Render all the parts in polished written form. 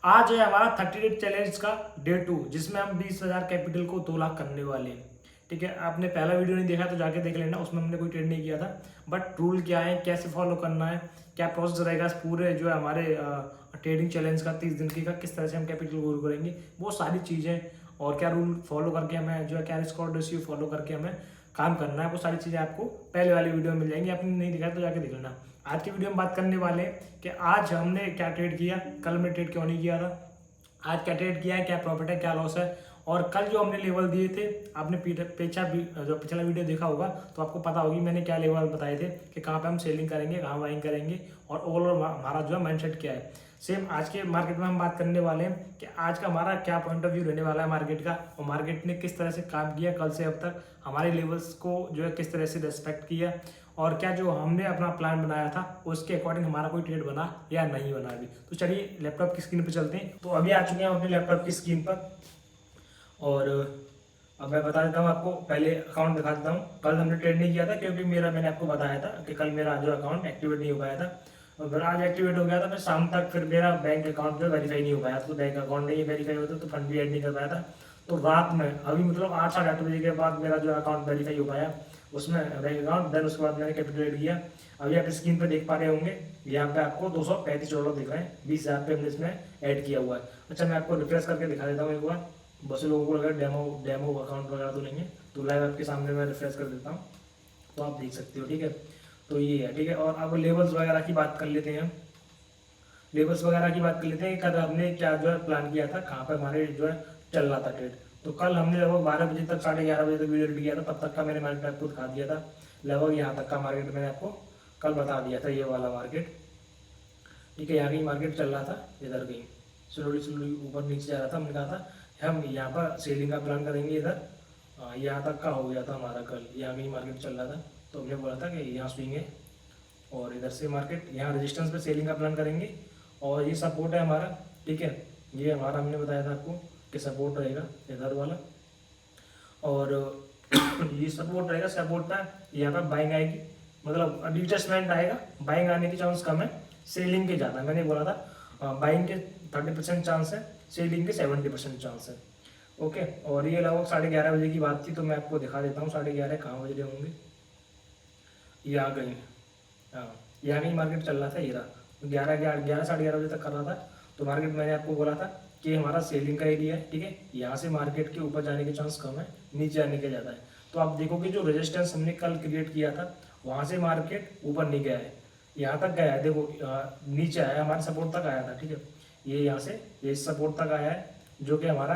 आज है हमारा 30 डे चैलेंज का डे 2 जिसमें हम 20,000 कैपिटल को 2 लाख करने वाले हैं। ठीक है, आपने पहला वीडियो नहीं देखा तो जाके देख लेना, उसमें हमने कोई ट्रेड नहीं किया था। बट रूल क्या है, कैसे फॉलो करना है, क्या प्रोसेस रहेगा इस पूरे जो है हमारे ट्रेडिंग चैलेंज का 30 दिन की का, किस तरह से हम कैपिटल ग्रो करेंगे, वो सारी चीज़ें और क्या रूल फॉलो करके हमें जो है क्या रिस्क रेशियो फॉलो करके हमें काम करना है, वो सारी चीज़ें आपको पहले वाली वीडियो में मिल जाएंगी। आपने नहीं देखा तो जाके देख लेना। आज की वीडियो में बात करने वाले हैं कि आज हमने क्या ट्रेड किया, कल हमने ट्रेड क्यों नहीं किया था, आज क्या ट्रेड किया है, क्या प्रॉफिट है, क्या लॉस है। और कल जो हमने लेवल दिए थे, आपने जो पिछला वीडियो देखा होगा तो आपको पता होगी मैंने क्या लेवल बताए थे कि कहाँ पे हम सेलिंग करेंगे, कहाँ बाइंग करेंगे और ओवरऑल हमारा जो है माइंडसेट क्या है। सेम आज के मार्केट में हम बात करने वाले हैं कि आज का हमारा क्या पॉइंट ऑफ व्यू रहने वाला है मार्केट का, और मार्केट ने किस तरह से काम किया कल से अब तक, हमारे लेवल्स को जो है किस तरह से रेस्पेक्ट किया, और क्या जो हमने अपना प्लान बनाया था उसके अकॉर्डिंग हमारा कोई ट्रेड बना या नहीं बना। अभी तो चलिए लैपटॉप की स्क्रीन पर चलते हैं। तो अभी आ चुके हैं अपने लैपटॉप की स्क्रीन पर, और अब मैं बता देता हूँ आपको, पहले अकाउंट दिखा देता हूँ। कल हमने ट्रेड नहीं किया था क्योंकि मैंने आपको बताया था कि कल मेरा जो अकाउंट एक्टिवेट नहीं हो पाया था, और फिर आज एक्टिवेट हो गया था, फिर शाम तक फिर मेरा बैंक अकाउंट जो वेरीफाई नहीं हो पाया, तो बैंक अकाउंट नहीं वेरीफाई होता तो फंड भी ऐड नहीं कर पाया था। तो रात में अभी मतलब 8 साढ़े 8 बजे के बाद मेरा जो अकाउंट वेरीफाई हो पाया उसमें बैंक अकाउंट, देन उसके बाद मैंने कैपिटल ऐड किया। अभी आप स्क्रीन पर देख पा रहे होंगे, यहाँ पे आपको $235 दिख रहे हैं, 20,000 पे हमने इसमें ऐड किया हुआ है। अच्छा, मैं आपको रिफ्रेश करके दिखा देता हूँ एक बार। बहुत से लोगों को लगा डेमो डेमो अकाउंट वगैरह तो नहीं है, तो लाइव आपके सामने मैं रिफ्रेश कर देता हूँ तो आप देख सकते हो। ठीक है, तो ये है। ठीक है, और अब लेवल्स वगैरह की बात कर लेते हैं हम। लेवल्स वगैरह की बात कर लेते हैं कि कल हमने क्या जो है प्लान किया था, कहाँ पर हमारे जो है चल रहा था ट्रेड। तो कल हमने लगभग 12 बजे तक 11:30 बजे तक वीडियो एडिट किया था, तब तक का मैंने मार्केट आपको दिखा दिया था। लगभग यहाँ तक का मार्केट मैंने आपको कल बता दिया था, ये वाला मार्केट। ठीक है, यहाँ कहीं मार्केट चल रहा था, इधर कहीं स्लोली स्लोली ऊपर नीचे जा रहा था। हमने कहा था हम यहाँ पर सेलिंग का प्लान करेंगे इधर, यहाँ तक का हो गया था हमारा कल, यहाँ कहीं मार्केट चल रहा था। तो हमने बोला था कि यहाँ स्विंग है और इधर से मार्केट यहाँ रेजिस्टेंस पे सेलिंग का प्लान करेंगे, और ये सपोर्ट है हमारा। ठीक है, ये हमारा हमने बताया था आपको कि सपोर्ट रहेगा इधर वाला, और ये सपोर्ट रहेगा। सपोर्ट पर यहाँ पर बाइंग आएगी, मतलब रिटेस्टमेंट आएगा, बाइंग आने के चांस कम है, सेलिंग के ज़्यादा। मैंने बोला था बाइंग के 30% चांस है, सेलिंग के 70% चांस है। ओके, और ये लगभग 11:30 बजे की बात थी, तो मैं आपको दिखा देता हूँ 11:30 कहाँ बज रहे होंगे। ये आ गई, हाँ यहाँ कहीं मार्केट चल रहा था, ये रहा 11 साढ़े 11 बजे तक कर रहा था। तो मार्केट मैंने आपको बोला था कि हमारा सेलिंग का एरिया है। ठीक है, यहाँ से मार्केट के ऊपर जाने के चांस कम है, नीचे आने के ज़्यादा है। तो आप देखोगे जो रेजिस्टेंस हमने कल क्रिएट किया था वहाँ से मार्केट ऊपर नहीं गया है, यहाँ तक गया है। देखो नीचे आया, हमारे सपोर्ट तक आया था। ठीक है, ये यहाँ से ये सपोर्ट तक आया है, जो कि हमारा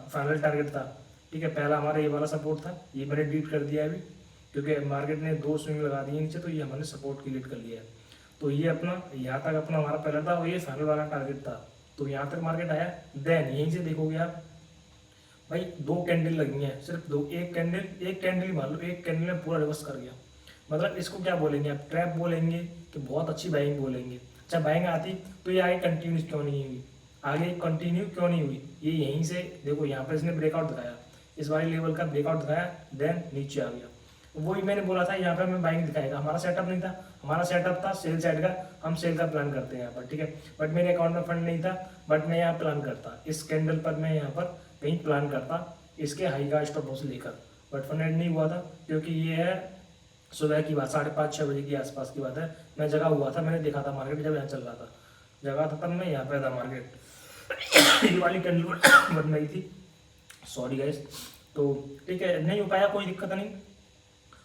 फाइनल टारगेट था। ठीक है, पहला हमारा ये वाला सपोर्ट था, ये मैंने डिलीट कर दिया अभी क्योंकि मार्केट ने 2 स्विंग लगा दिए नीचे, तो ये हमने सपोर्ट क्रिएट कर लिया है। तो ये अपना यहाँ तक अपना हमारा पहला था और ये फाइनल वाला टारगेट था। तो यहाँ तक मार्केट आया, देन यहीं से देखोगे आप भाई 2 कैंडल लगी हैं, सिर्फ 2, एक कैंडल ही मान लो, एक कैंडल में पूरा रिवर्स कर गया। मतलब इसको क्या बोलेंगे आप, ट्रैप बोलेंगे कि बहुत अच्छी बाइंग बोलेंगे। अच्छा, बाइंग आती तो ये आगे कंटिन्यू क्यों नहीं हुई, आगे कंटिन्यू क्यों नहीं हुई। ये यहीं से देखो, यहाँ पर इसने ब्रेकआउट दिखाया, इस वाले लेवल का ब्रेकआउट दिखाया, देन नीचे आ गया। वही मैंने बोला था यहाँ पे हमें बाइंग दिखाएगा। हमारा सेटअप नहीं था, हमारा सेटअप था सेल साइड का, हम सेल का प्लान करते हैं यहाँ पर। ठीक है, बट मेरे अकाउंट में फंड नहीं था, बट मैं यहाँ प्लान करता, इस कैंडल पर मैं यहाँ पर कहीं प्लान करता इसके हाई का स्टॉप लॉस लेकर, बट फंड ऐड नहीं हुआ था क्योंकि ये है सुबह की बात, 5:30-6 बजे के आसपास की बात है। मैं जगह हुआ था, मैंने देखा था मार्केट जब यहाँ चल रहा था, जगह था तब मैं यहाँ पे था मार्केट। ये वाली कैंडल बन रही थी, सॉरी गाइस। तो ठीक है, नहीं हो पाया, कोई दिक्कत नहीं।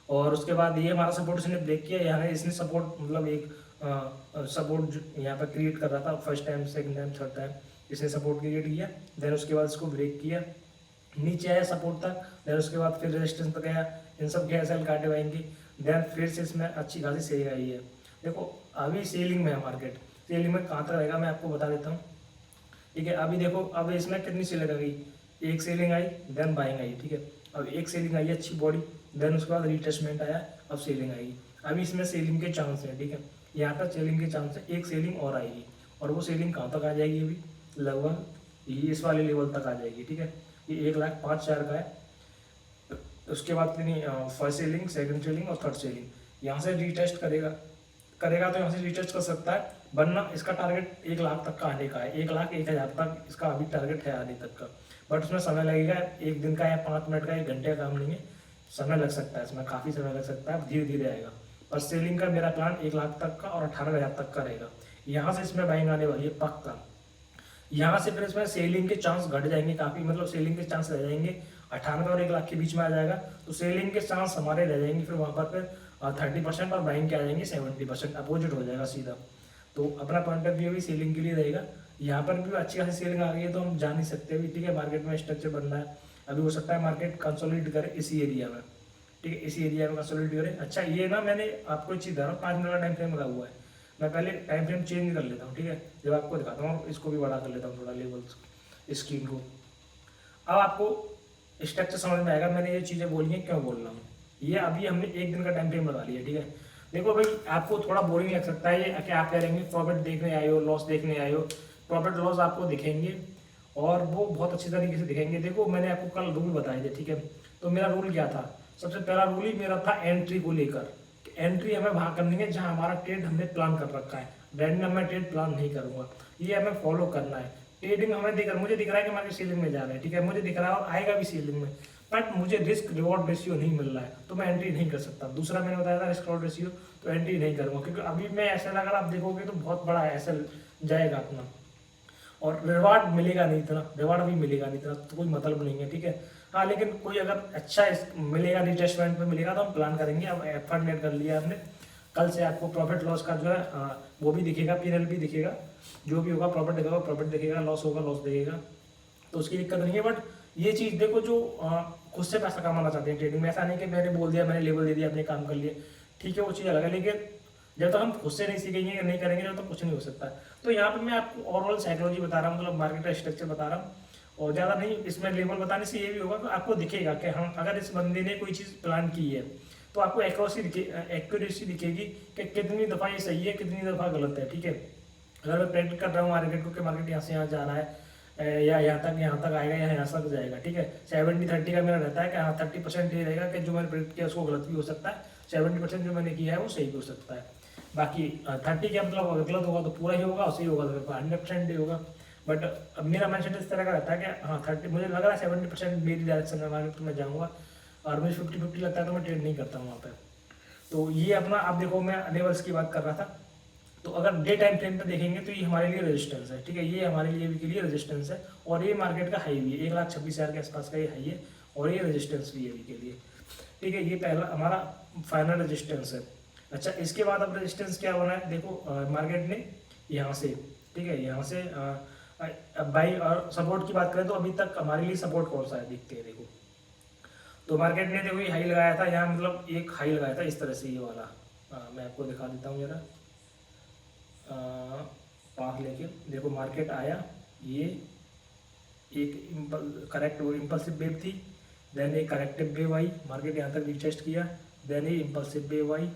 और उसके बाद ये हमारा सपोर्ट इसने ब्रेक किया, यहाँ इसने सपोर्ट मतलब एक सपोर्ट यहाँ पर क्रिएट कर रहा था, first time, second time, third time इसने सपोर्ट क्रिएट किया। देन उसके बाद इसको ब्रेक किया, नीचे आया सपोर्ट तक, देन उसके बाद फिर रेजिस्टेंस तक गया, इन सब के एसएल काटे आएंगे, देन फिर से इसमें अच्छी खासी सेलिंग आई है। देखो अभी सेलिंग में है मार्केट, सेलिंग में कहाँ तक रहेगा मैं आपको बता देता हूँ। ठीक है, अभी देखो अब इसमें कितनी सेलिंग आ गई, एक selling I, then buying I. ठीक है, अब एक सेलिंग आई अच्छी बॉडी, देन उसके बाद रिटेस्टमेंट आया, अब सेलिंग आएगी। अभी इसमें सेलिंग के चांस है। ठीक है, यहाँ पर सेलिंग के चांस है, एक सेलिंग और आएगी, और वो सेलिंग कहाँ तक आ जाएगी, अभी लगभग ये इस वाले लेवल तक आ जाएगी। ठीक है, ये 1,05,000 का है। उसके बाद कितनी फर्स्ट सेलिंग, सेकंड सेलिंग और थर्ड सेलिंग, यहाँ से रीटेस्ट करेगा, करेगा तो यहाँ से रीटेस्ट कर सकता है, वरना इसका टारगेट 1 लाख तक का आने का है, 1,01,000 तक इसका अभी टारगेट है आने तक का। बट उसमें समय लगेगा, 1 दिन का या 5 मिनट का 1 घंटे का काम नहीं है, समय लग सकता है, इसमें काफ़ी समय लग सकता है, धीरे धीरे आएगा। और सेलिंग का मेरा प्लान 1 लाख तक का और 18,000 तक का रहेगा। यहाँ से इसमें बाइंग आने वाली है पक्का। यहाँ से फिर इसमें सेलिंग के चांस घट जाएंगे काफ़ी, मतलब सेलिंग के चांस रह जाएंगे 98 और 1 लाख के बीच में आ जाएगा, तो सेलिंग के चांस हमारे रह जाएंगे फिर वहाँ पर फिर 30% और बाइंग के आ जाएंगे 70%, अपोजिट हो जाएगा सीधा। तो अपना पॉइंट ऑफ व्यू भी सेलिंग के लिए रहेगा। यहाँ पर भी अच्छी खासी सेलिंग आ गई है तो हम जा नहीं सकते अभी, ठीक है, मार्केट में स्ट्रक्चर बन रहा है, अभी हो सकता है मार्केट कंसोलिडेट करे इसी एरिया में, ठीक है, इसी एरिया में कंसोलिडेट करे। अच्छा ये ना मैंने आपको एक चीज़ बता रहा हूँ, 5 मिनट का टाइम फ्रेम लगा हुआ है, मैं पहले टाइम फ्रेम चेंज कर लेता हूँ, ठीक है, जब आपको दिखाता हूँ, इसको भी बड़ा कर लेता हूँ थोड़ा लेवल्स स्क्रीन को। अब आपको स्ट्रक्चर समझ में आएगा मैंने ये चीज़ें बोली हैं क्यों बोल रहा हूँ। ये अभी हमने 1 दिन का टाइम फ्रेम लगा लिया, ठीक है। देखो भाई आपको थोड़ा बोरिंग लग सकता है ये, क्या आप कह रहेंगे प्रॉफिट देखने आए हो, लॉस देखने आए हो, प्रॉफिट लॉस आपको दिखेंगे और वो बहुत अच्छी तरीके से दिखेंगे। देखो मैंने आपको कल रूल बताए थे, ठीक है, तो मेरा रूल क्या था, सबसे पहला रूल ही मेरा था एंट्री को लेकर, एंट्री हमें वहाँ करनी है जहाँ हमारा ट्रेड हमने प्लान कर रखा है, रैंडम में ट्रेड प्लान नहीं करूँगा, ये हमें फॉलो करना है। ट्रेडिंग हमें मुझे दिख रहा है कि मार्केट सेलिंग में जा रहा है, ठीक है, मुझे दिख रहा है और आएगा भी सेलिंग में, बट मुझे रिस्क रिवॉर्ड रेशियो नहीं मिल रहा है तो मैं एंट्री नहीं कर सकता। दूसरा मैंने बताया था रिस्क रिवॉर्ड रेशियो, तो एंट्री नहीं करूँगा क्योंकि अभी मैं ऐसा अगर आप देखोगे तो बहुत बड़ा ऐसा जाएगा अपना और रिवार्ड मिलेगा नहीं इतना, रिवार्ड भी मिलेगा नहीं इतना, तो कोई मतलब नहीं है, ठीक है। हाँ लेकिन कोई अगर अच्छा मिलेगा रिटेस्टमेंट में मिलेगा तो हम प्लान करेंगे। अब एफर्ट मेड कर लिया हमने, कल से आपको प्रॉफिट लॉस का जो है वो भी दिखेगा, पीएनएल भी दिखेगा, जो भी होगा प्रॉफिट दिखेगा प्रॉफिट दिखेगा, लॉस होगा लॉस दिखेगा, तो उसकी दिक्कत नहीं है। बट ये चीज़ देखो जो खुद से पैसा कमाना चाहते हैं ट्रेडिंग में, ऐसा नहीं कि मैंने बोल दिया मैंने लेवल दे दिया अपने काम कर लिए, ठीक है वो चीज़ अलग है, लेकिन जब तक हम खुद से नहीं सीखेंगे नहीं करेंगे जब तक कुछ नहीं हो सकता। तो यहाँ पे मैं आपको ओवरऑल साइकोलॉजी बता रहा हूँ, मतलब मार्केट का स्ट्रक्चर बता रहा हूँ, और ज़्यादा नहीं इसमें लेवल बताने से ये भी होगा कि आपको दिखेगा कि हम अगर इस बंदे ने कोई चीज़ प्लान की है तो आपको एक्यूरेसी दिखेगी कि कितनी दफ़ा ये सही है कितनी दफ़ा गलत है, ठीक है। अगर मैं प्रेडिक्ट कर रहा हूँ मार्केट को कि मार्केट यहाँ से यहाँ जा रहा है या यहाँ तक आएगा या यहाँ तक जाएगा, ठीक है, 70-30 का मेरा रहता है कि हाँ 30% ये रहेगा कि जो मैंने प्रेडिक्ट किया उसको गलत भी हो सकता है, 70% जो मैंने किया है वो सही भी हो सकता है। बाकी 30 का मतलब गलत होगा तो पूरा ही होगा और सही होगा तो 100% ही होगा। बट अब मेरा माइंडसेट इस तरह का रहता है कि हाँ 30 मुझे लग रहा है 70% मेरी डायरेक्शन में मार्केट में जाऊँगा और मुझे 50-50 लगता है तो मैं ट्रेड नहीं करता हूँ वहाँ पर। तो ये अपना आप देखो मैं लेवल्स की बात कर रहा था, तो अगर डे टाइम फ्रेम पे देखेंगे तो ये हमारे लिए रेजिस्टेंस है, ठीक है, ये हमारे लिए भी के लिए रेजिस्टेंस है और ये मार्केट का हाई भी है, 1,26,000 के आसपास का ये हाई है और ये रेजिस्टेंस भी है अभी के लिए, ठीक है, ये पहला हमारा फाइनल रेजिस्टेंस है। अच्छा इसके बाद अब रेजिस्टेंस क्या होना है, देखो मार्केट ने यहाँ से, ठीक है, यहाँ से बाई और सपोर्ट की बात करें तो अभी तक हमारे लिए सपोर्ट कौन सा है देखते हैं। देखो तो मार्केट ने देखो ये हाई लगाया था यहाँ, मतलब एक हाई लगाया था इस तरह से, ये वाला मैं आपको दिखा देता हूँ जरा पास लेके, देखो मार्केट आया, ये एक करेक्ट वो इम्पल्सिव वेव थी, देन एक करेक्टिव वेव आई, मार्केट यहाँ तक रिटेस्ट किया, देन ये इम्पल्सिव वेव आई,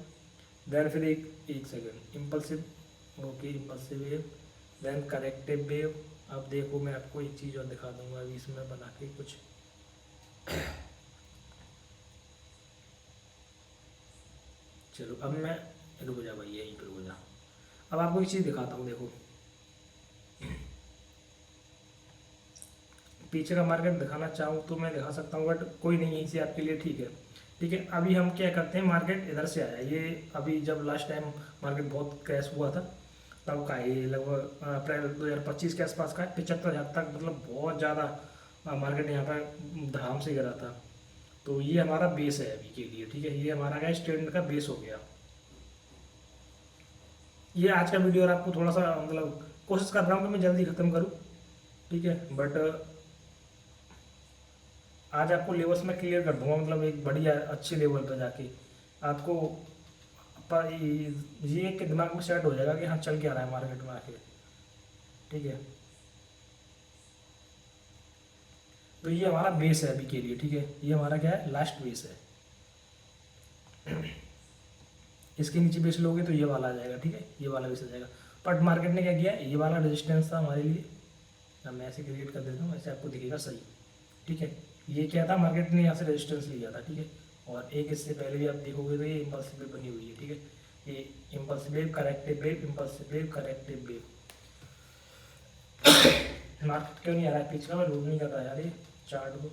देन फिर एक second impulsive, okay impulsive wave, then corrective wave. अब देखो मैं आपको एक चीज़ और दिखा दूंगा अभी इसमें बना के कुछ चलो अब मैं रुक जा भाई यहीं पर रुक जा, अब आपको एक चीज़ दिखाता हूँ। देखो पीछे का मार्केट दिखाना चाहूँ तो मैं दिखा सकता हूँ बट कोई नहीं यहीं से आपके लिए, ठीक है, ठीक है। अभी हम क्या करते हैं, मार्केट इधर से आया, ये अभी जब लास्ट टाइम मार्केट बहुत क्रैश हुआ था तब का, ये लगभग अप्रैल 2025 के आसपास का है, 75,000 तक, मतलब बहुत ज़्यादा मार्केट यहाँ पर धड़ाम से गिरा था। तो ये हमारा बेस है अभी के लिए, ठीक है, ये हमारा क्या ट्रेंड का बेस हो गया। ये आज का वीडियो और आपको थोड़ा सा मतलब कोशिश कर रहा हूँ कि मैं जल्दी ख़त्म करूँ, ठीक है, बट आज आपको लेवल्स में क्लियर कर दूंगा, मतलब एक बढ़िया अच्छे लेवल पर जाके आपको पर ये कि दिमाग में सेट हो जाएगा कि हाँ चल क्या रहा है मार्केट में आके, ठीक है। तो ये हमारा बेस है अभी के लिए, ठीक है, ये हमारा क्या है लास्ट बेस है। इसके नीचे बेस लोगे तो ये वाला आ जाएगा, ठीक है, ये वाला बेस आ जाएगा। बट मार्केट ने क्या किया, ये वाला रेजिस्टेंस था हमारे लिए, मैं ऐसे क्रिएट कर देता हूँ, ऐसे आपको दिखेगा सही, ठीक है। ये क्या था, मार्केट ने यहाँ से रेजिस्टेंस लिया था, ठीक है, और एक इससे पहले भी आप देखोगे तो ये इम्पल्सिव बनी हुई है, ठीक है। ये impulsive wave, corrective wave, impulsive wave, corrective wave. Market क्यों नहीं आ रहा है पीछे का, मैं लोड नहीं कर रहा यार ये चार्ट को।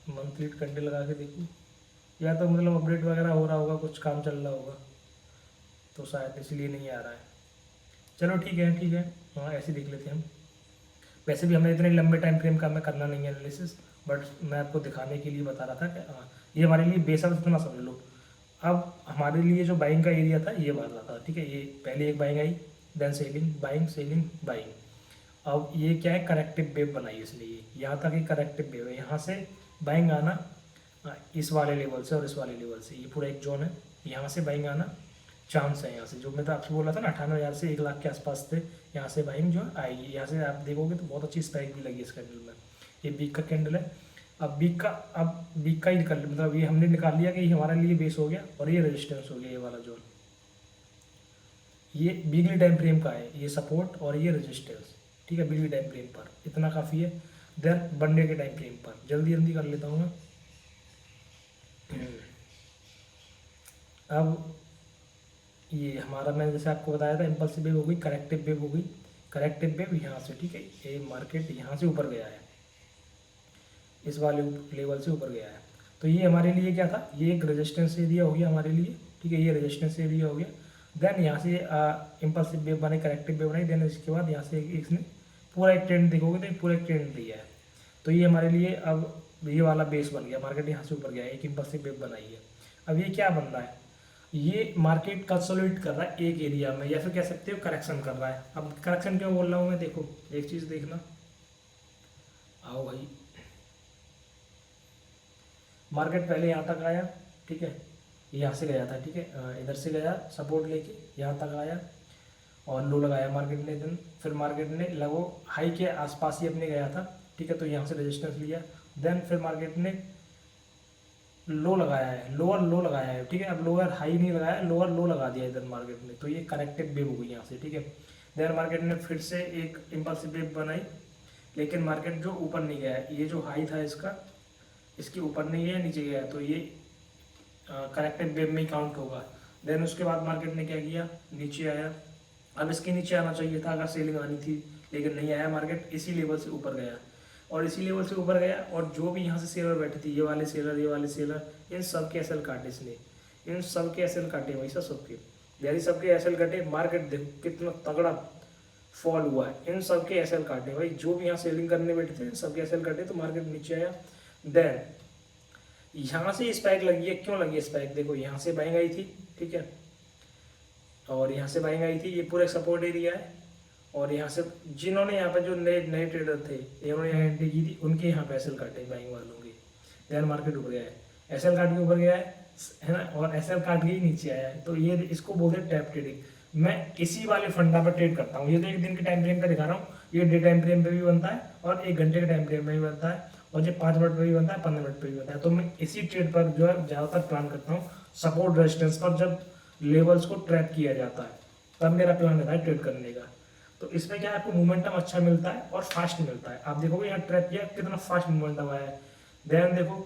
मंथली कैंडल लगा के देखूँ, या तो मतलब अपडेट वगैरह हो रहा होगा, कुछ काम चल रहा होगा तो शायद इसलिए नहीं आ रहा है। चलो ठीक है ठीक है, हाँ ऐसे देख लेते हैं हम। वैसे भी हमें इतने लंबे टाइम फ्रेम का हमें करना नहीं है एनालिसिस, बट मैं आपको दिखाने के लिए बता रहा था कि हाँ ये हमारे लिए बेसब इतना समझ लो। अब हमारे लिए जो बाइंग का एरिया था ये वाला था, ठीक है। ये पहले एक buying I, then selling, buying, selling, buying. अब ये क्या है, करेक्टिव वेव बनाई इसने, ये यहाँ तक ही करेक्टिव वेव है। यहाँ से बाइंग आना इस वाले लेवल से और इस वाले लेवल से, ये पूरा एक जोन है। यहाँ से बाइंग आना चांस है, यहाँ से जो मैं तो आपसे बोला था ना 98,000 से 1 लाख के आसपास थे, यहाँ से बाइंग जो आएगी। यहाँ से आप देखोगे तो बहुत अच्छी स्पाइक भी लगी इस कैंडल में। ये वीक का कैंडल है। अब वीक का ही निकल, मतलब ये हमने निकाल लिया कि ये हमारे लिए बेस हो गया और ये रेजिस्टेंस हो गया, ये वाला जोन। ये वीकली टाइम फ्रेम का है, ये सपोर्ट और ये रेजिस्टेंस, ठीक है। वीकली टाइम फ्रेम पर इतना काफ़ी है। देन वनडे के टाइम फ्रेम पर जल्दी जल्दी कर लेता हूँ मैं। अब ये हमारा, मैंने जैसे आपको बताया था, इम्पल्सिव वेव हो गई, करेक्टिव वेव हो गई। करेक्टिव वेव यहाँ से, ठीक है, ये मार्केट यहाँ से ऊपर गया है, इस वाले लेवल से ऊपर गया है। तो ये हमारे लिए क्या था, ये एक रेजिस्टेंस एरिया हो गया हमारे लिए, ठीक है। ये रेजिस्टेंस एरिया हो गया। देन यहाँ से इम्पल्सिव वेव बने, करेक्टिव वेव बनाई। देन इसके बाद यहाँ से इसने पूरा एक ट्रेंड देखोगे तो पूरा एक ट्रेंड दिया है। तो ये हमारे लिए अब ये वाला बेस बन गया, मार्केट यहाँ से ऊपर गया, एक इम्पल्सिव वेव बनाई है। अब ये क्या बन रहा है, ये मार्केट कंसोलिडेट कर रहा है एक एरिया में, या फिर कह सकते हो करेक्शन कर रहा है। अब करेक्शन क्यों बोल रहा हूँ मैं, देखो एक चीज़ देखना, आओ भाई। मार्केट पहले यहाँ तक आया, ठीक है, यहाँ से गया था, ठीक है, इधर से गया सपोर्ट लेके यहाँ तक आया और लो लगाया मार्केट ने। दिन फिर मार्केट ने लगभग हाई के आसपास ही अपने गया था, ठीक है। तो यहाँ से रेजिस्टेंस लिया। देन फिर मार्केट ने लो लगाया है, लोअर लो लगाया है, ठीक है। अब लोअर हाई नहीं लगाया, लोअर लो लगा दिया इधर मार्केट ने, तो ये करेक्टिव वेव हो गई यहाँ से, ठीक है। देन मार्केट ने फिर से एक इम्पल्सिव वेव बनाई, लेकिन मार्केट जो ऊपर नहीं गया है, ये जो हाई था इसका, इसके ऊपर नहीं गया, नीचे गया, तो ये करेक्टिव वेव में ही काउंट होगा। देन उसके बाद मार्केट ने क्या किया, नीचे आया। अब इसके नीचे आना चाहिए था अगर सेलिंग आनी थी, लेकिन नहीं आया, मार्केट इसी लेवल से ऊपर गया और इसी लेवल से ऊपर गया। और जो भी यहाँ से सेलर बैठे थे, ये वाले सेलर, ये वाले सेलर, इन सब के एसएल काटे इसने, इन सब के एसएल काटे भाई, सबके यानी सबके एसएल कटे। मार्केट देखो कितना तगड़ा फॉल हुआ है, इन सब के एसएल काटे भाई, जो भी यहाँ सेलिंग करने बैठे थे इन सब के एसएल काटे, तो मार्केट नीचे आया। देन यहाँ से स्पाइक लगी है, क्यों लगी है स्पाइक, देखो यहाँ से बाइंग आई थी, ठीक है, और यहाँ से बाइंग आई थी, ये पूरा सपोर्ट एरिया है। और यहाँ से जिन्होंने यहाँ पे जो नए नए ट्रेडर थे, इन्होंने यहाँ एंट्री की थी, उनके यहाँ पे एसएल काटे बाइंग वालों के। देन मार्केट ऊपर गया है, एसएल काट के ऊपर गया है ना, और एसएल काट के ही नीचे आया है। तो ये इसको बोलते हैं टैप ट्रेडिंग। मैं इसी वाले फंडा पर ट्रेड करता हूँ। ये तो एक दिन के टाइम फ्रेम पे दिखा रहा हूँ, ये डे टाइम फ्रेम पे भी बनता है और 1 घंटे के टाइम फ्रेम में भी बनता है, और ये 5 मिनट पे भी बनता है, 15 मिनट पे भी बनता है। तो मैं इसी ट्रेड पर जो है ज़्यादातर प्लान करता हूँ, सपोर्ट रेजिस्टेंस पर जब लेवल्स को ट्रैप किया जाता है तब मेरा प्लान रहता है ट्रेड करने का। तो इसमें क्या है, आपको मोमेंटम अच्छा मिलता है और फास्ट मिलता है। आप देखोगे यहाँ ट्रैप किया कितना फास्ट मोमेंटम आया है। देन देखो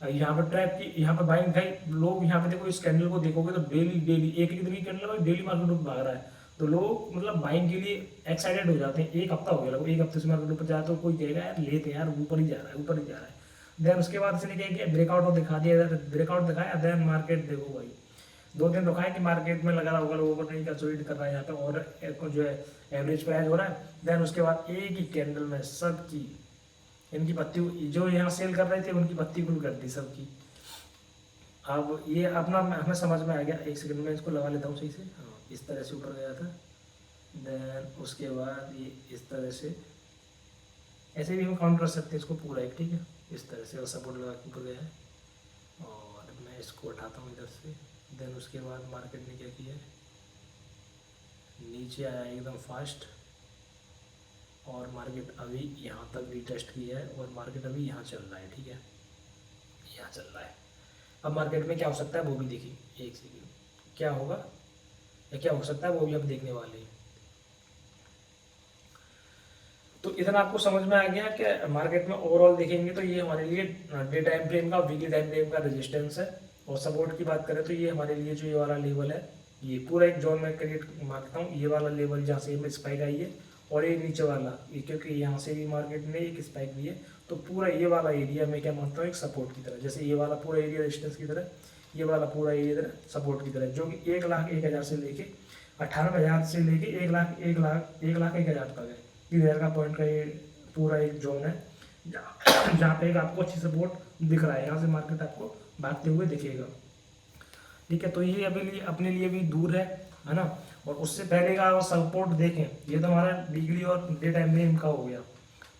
यहाँ पर ट्रैप की, यहाँ पर बाइंग भाई, लोग यहाँ पे देखो इस कैंडल को देखोगे तो डेली डेली एक दिन की कैंडल भाई डेली मार्केट ऊपर भाग रहा है। तो लोग मतलब बाइंग के लिए एक्साइटेड हो जाते हैं। एक हफ्ता हो गया लगभग, एक हफ्ते से मार्केट ऊपर जा, तो कोई कहेगा यार लेते यार, ऊपर ही जा रहा है, ऊपर ही जा रहा है। देन उसके बाद इसने क्या किया, ब्रेकआउट दिखा दिया, ब्रेकआउट दिखाया। देन मार्केट देखो भाई 2 दिन रुका है कि मार्केट में लगा रहा होगा, लोगों को नहीं कंसोलिडेट कर रहा है यहाँ पे, और जो है एवरेज प्राइस हो रहा है। देन उसके बाद एक ही कैंडल में सबकी इनकी पत्ती, जो यहाँ सेल कर रहे थे उनकी पत्ती खुल कर दी सबकी। अब ये अपना हमें समझ में आ गया। एक सेकंड में इसको लगा लेता हूँ सही से। हाँ, इस तरह से ऊपर गया था। देन उसके बाद ये इस तरह से, ऐसे भी हम काउंट कर सकते हैं इसको पूरा एक, ठीक है, इस तरह से सपोर्ट लगा के ऊपर गया है। और मैं इसको उठाता हूँ इधर से। देन उसके बाद मार्केट ने क्या किया है, नीचे आया एकदम फास्ट, और मार्केट अभी यहाँ तक रिटेस्ट किया है, और मार्केट अभी यहाँ चल रहा है, ठीक है, यहाँ चल रहा है। अब मार्केट में क्या हो सकता है वो भी देखिए, एक सेकंड, क्या होगा या क्या हो सकता है वो भी हम देखने वाले हैं। तो इतना आपको समझ में आ गया कि मार्केट में ओवरऑल देखेंगे तो ये हमारे लिए डे टाइम फ्रेम का, वीकली टाइम फ्रेम का रेजिस्टेंस है, और सपोर्ट की बात करें तो ये हमारे लिए जो ये वाला लेवल है, ये पूरा एक जोन में क्रिएट मारता हूँ, ये वाला लेवल जहाँ से ये स्पाइक आई है, और ये नीचे वाला ये, क्योंकि यहाँ से भी मार्केट में एक स्पाइक भी है, तो पूरा ये वाला एरिया मैं क्या मानता हूँ एक सपोर्ट की तरह, जैसे ये वाला पूरा एरिया रेजिस्टेंस की तरह, ये वाला पूरा एरिया सपोर्ट की तरह, जो कि 1,01,000 से लेके 18,000 से लेके 1,01,01,000 तक है। 3,000 का पॉइंट का ये पूरा एक जोन है जहाँ पे एक आपको अच्छी सपोर्ट दिख रहा है, यहाँ से मार्केट आपको भागते हुए दिखेगा। ठीक है, तो ये अभी लिए अपने लिए भी दूर है ना। और उससे पहले का अगर सपोर्ट देखें, ये तो हमारा वीकली और डे टाइम में इनका हो गया।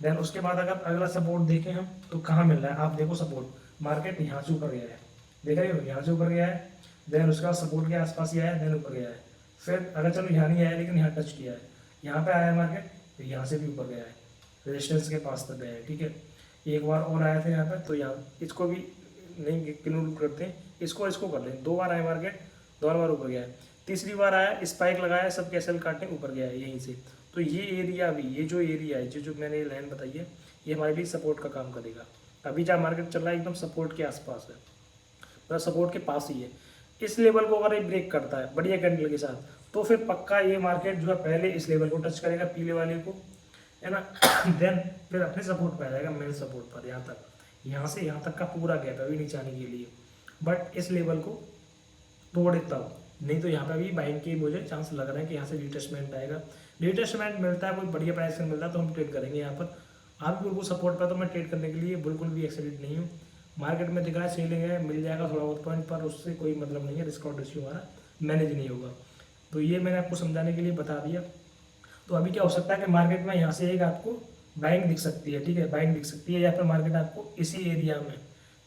देन उसके बाद अगर अगला सपोर्ट देखें हम, तो कहाँ मिल रहा है, आप देखो सपोर्ट मार्केट यहाँ से ऊपर गया है, देख रहे हो, यहाँ से ऊपर गया है, देन उसका सपोर्ट के आसपास ही आया है, देन ऊपर गया है, फिर अगर चलो यहाँ नहीं आया लेकिन यहाँ टच किया है, यहाँ पे आया मार्केट, तो यहाँ से भी ऊपर गया है, रेजिस्टेंस के पास तक गया है। ठीक है, एक बार और आया था यहाँ पे, तो यहाँ इसको भी नहीं इंक्लूड करते हैं, इसको कर लें, 2 बार आया मार्केट, 2 बार ऊपर गया है, तीसरी बार आया स्पाइक लगाया, सब कैसल काटने ऊपर गया है यहीं से। तो ये एरिया भी, ये जो एरिया है, जो मैंने लाइन बताई है, ये हमारे लिए सपोर्ट का काम करेगा। अभी जहाँ मार्केट चल रहा है एकदम सपोर्ट के आसपास है, मतलब सपोर्ट के पास ही है। इस लेवल को अगर ये ब्रेक करता है बढ़िया कैंडल के साथ, तो फिर पक्का ये मार्केट जो है पहले इस लेवल को टच करेगा, पीले वाले को, है ना। देन फिर अपने सपोर्ट पे आ जाएगा, मेन सपोर्ट पर, यहाँ तक, यहाँ से यहाँ तक का पूरा गैप है अभी नीचे आने के लिए। बट इस लेवल को तोड़े तब, नहीं तो यहाँ पे अभी बाइंग के मुझे चांस लग रहा है कि यहाँ से रिटेस्टमेंट आएगा। रिटेस्टमेंट मिलता है, कोई बढ़िया प्राइस में मिलता है तो हम ट्रेड करेंगे यहाँ पर। आप बिल्कुल सपोर्ट पर, तो मैं ट्रेड करने के लिए बिल्कुल भी एक्साइटेड नहीं हूँ। मार्केट में दिख रहा है सेलिंग है, मिल जाएगा थोड़ा बहुत पॉइंट, पर उससे कोई मतलब नहीं है, रिस्क और रेशियो हमारा मैनेज नहीं होगा। तो ये मैंने आपको समझाने के लिए बता दिया। तो अभी क्या हो सकता है कि मार्केट में यहाँ से एक आपको बाइंग दिख सकती है, ठीक है, बाइंग दिख सकती है, या फिर मार्केट आपको इसी एरिया में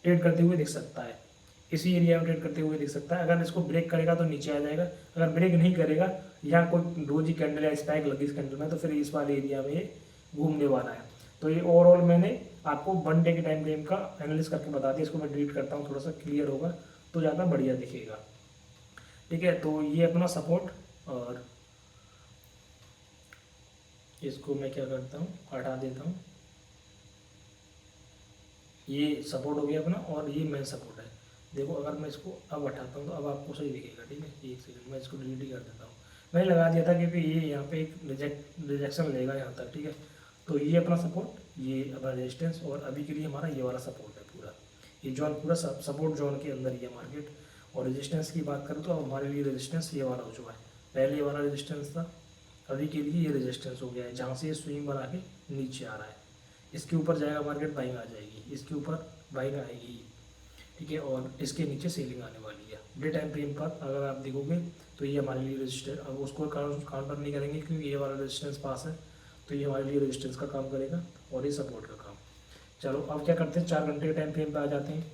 ट्रेड करते हुए दिख सकता है, इसी एरिया में ट्रेड करते हुए दिख सकता है। अगर इसको ब्रेक करेगा तो नीचे आ जाएगा, अगर ब्रेक नहीं करेगा, यहाँ कोई डोजी कैंडल या स्पाइक लगी इस कैंडल में, तो फिर इस वाले एरिया में ये घूमने वाला है। तो ये ओवरऑल मैंने आपको 1 डे के टाइम फ्रेम का एनालिस करके बता दिया। इसको मैं डिलीट करता हूँ, थोड़ा सा क्लियर होगा तो ज़्यादा बढ़िया दिखेगा। ठीक है, तो ये अपना सपोर्ट, और इसको मैं क्या करता हूँ, हटा देता हूँ। ये सपोर्ट हो गया अपना, और ये मेन सपोर्ट है। देखो अगर मैं इसको अब हटाता हूँ तो अब आपको सही दिखेगा। ठीक है, एक सेकंड, मैं इसको डिलीट ही कर देता हूँ। मैंने लगा दिया था क्योंकि ये यहाँ पे एक रिजेक्शन लेगा यहाँ तक। ठीक है, तो ये अपना सपोर्ट, ये अपना रेजिस्टेंस, और अभी के लिए हमारा ये वाला सपोर्ट है पूरा, ये जोन पूरा सपोर्ट जोन के अंदर ही है मार्केट। और रेजिस्टेंस की बात करूँ तो अब हमारे लिए रेजिस्टेंस ये वाला हो चुका है। पहले ये वाला रेजिस्टेंस था, अभी के लिए ये रेजिस्टेंस हो गया है, जहाँ से ये स्विंग बना के नीचे आ रहा है। इसके ऊपर जाएगा मार्केट, बाइंग आ जाएगी, इसके ऊपर बाइंग आएगी। ठीक है, और इसके नीचे सेलिंग आने वाली है। डे टाइम फ्रेम पर अगर आप देखोगे तो ये हमारे लिए रेजिस्टेंस, अब उसको काउंटर नहीं करेंगे क्योंकि ये वाला रेजिस्टेंस पास है, तो ये हमारे लिए रेजिस्टेंस का काम करेगा और ये सपोर्ट का काम। चलो अब क्या करते हैं, 4 घंटे के टाइम फ्रेम पे आ जाते हैं।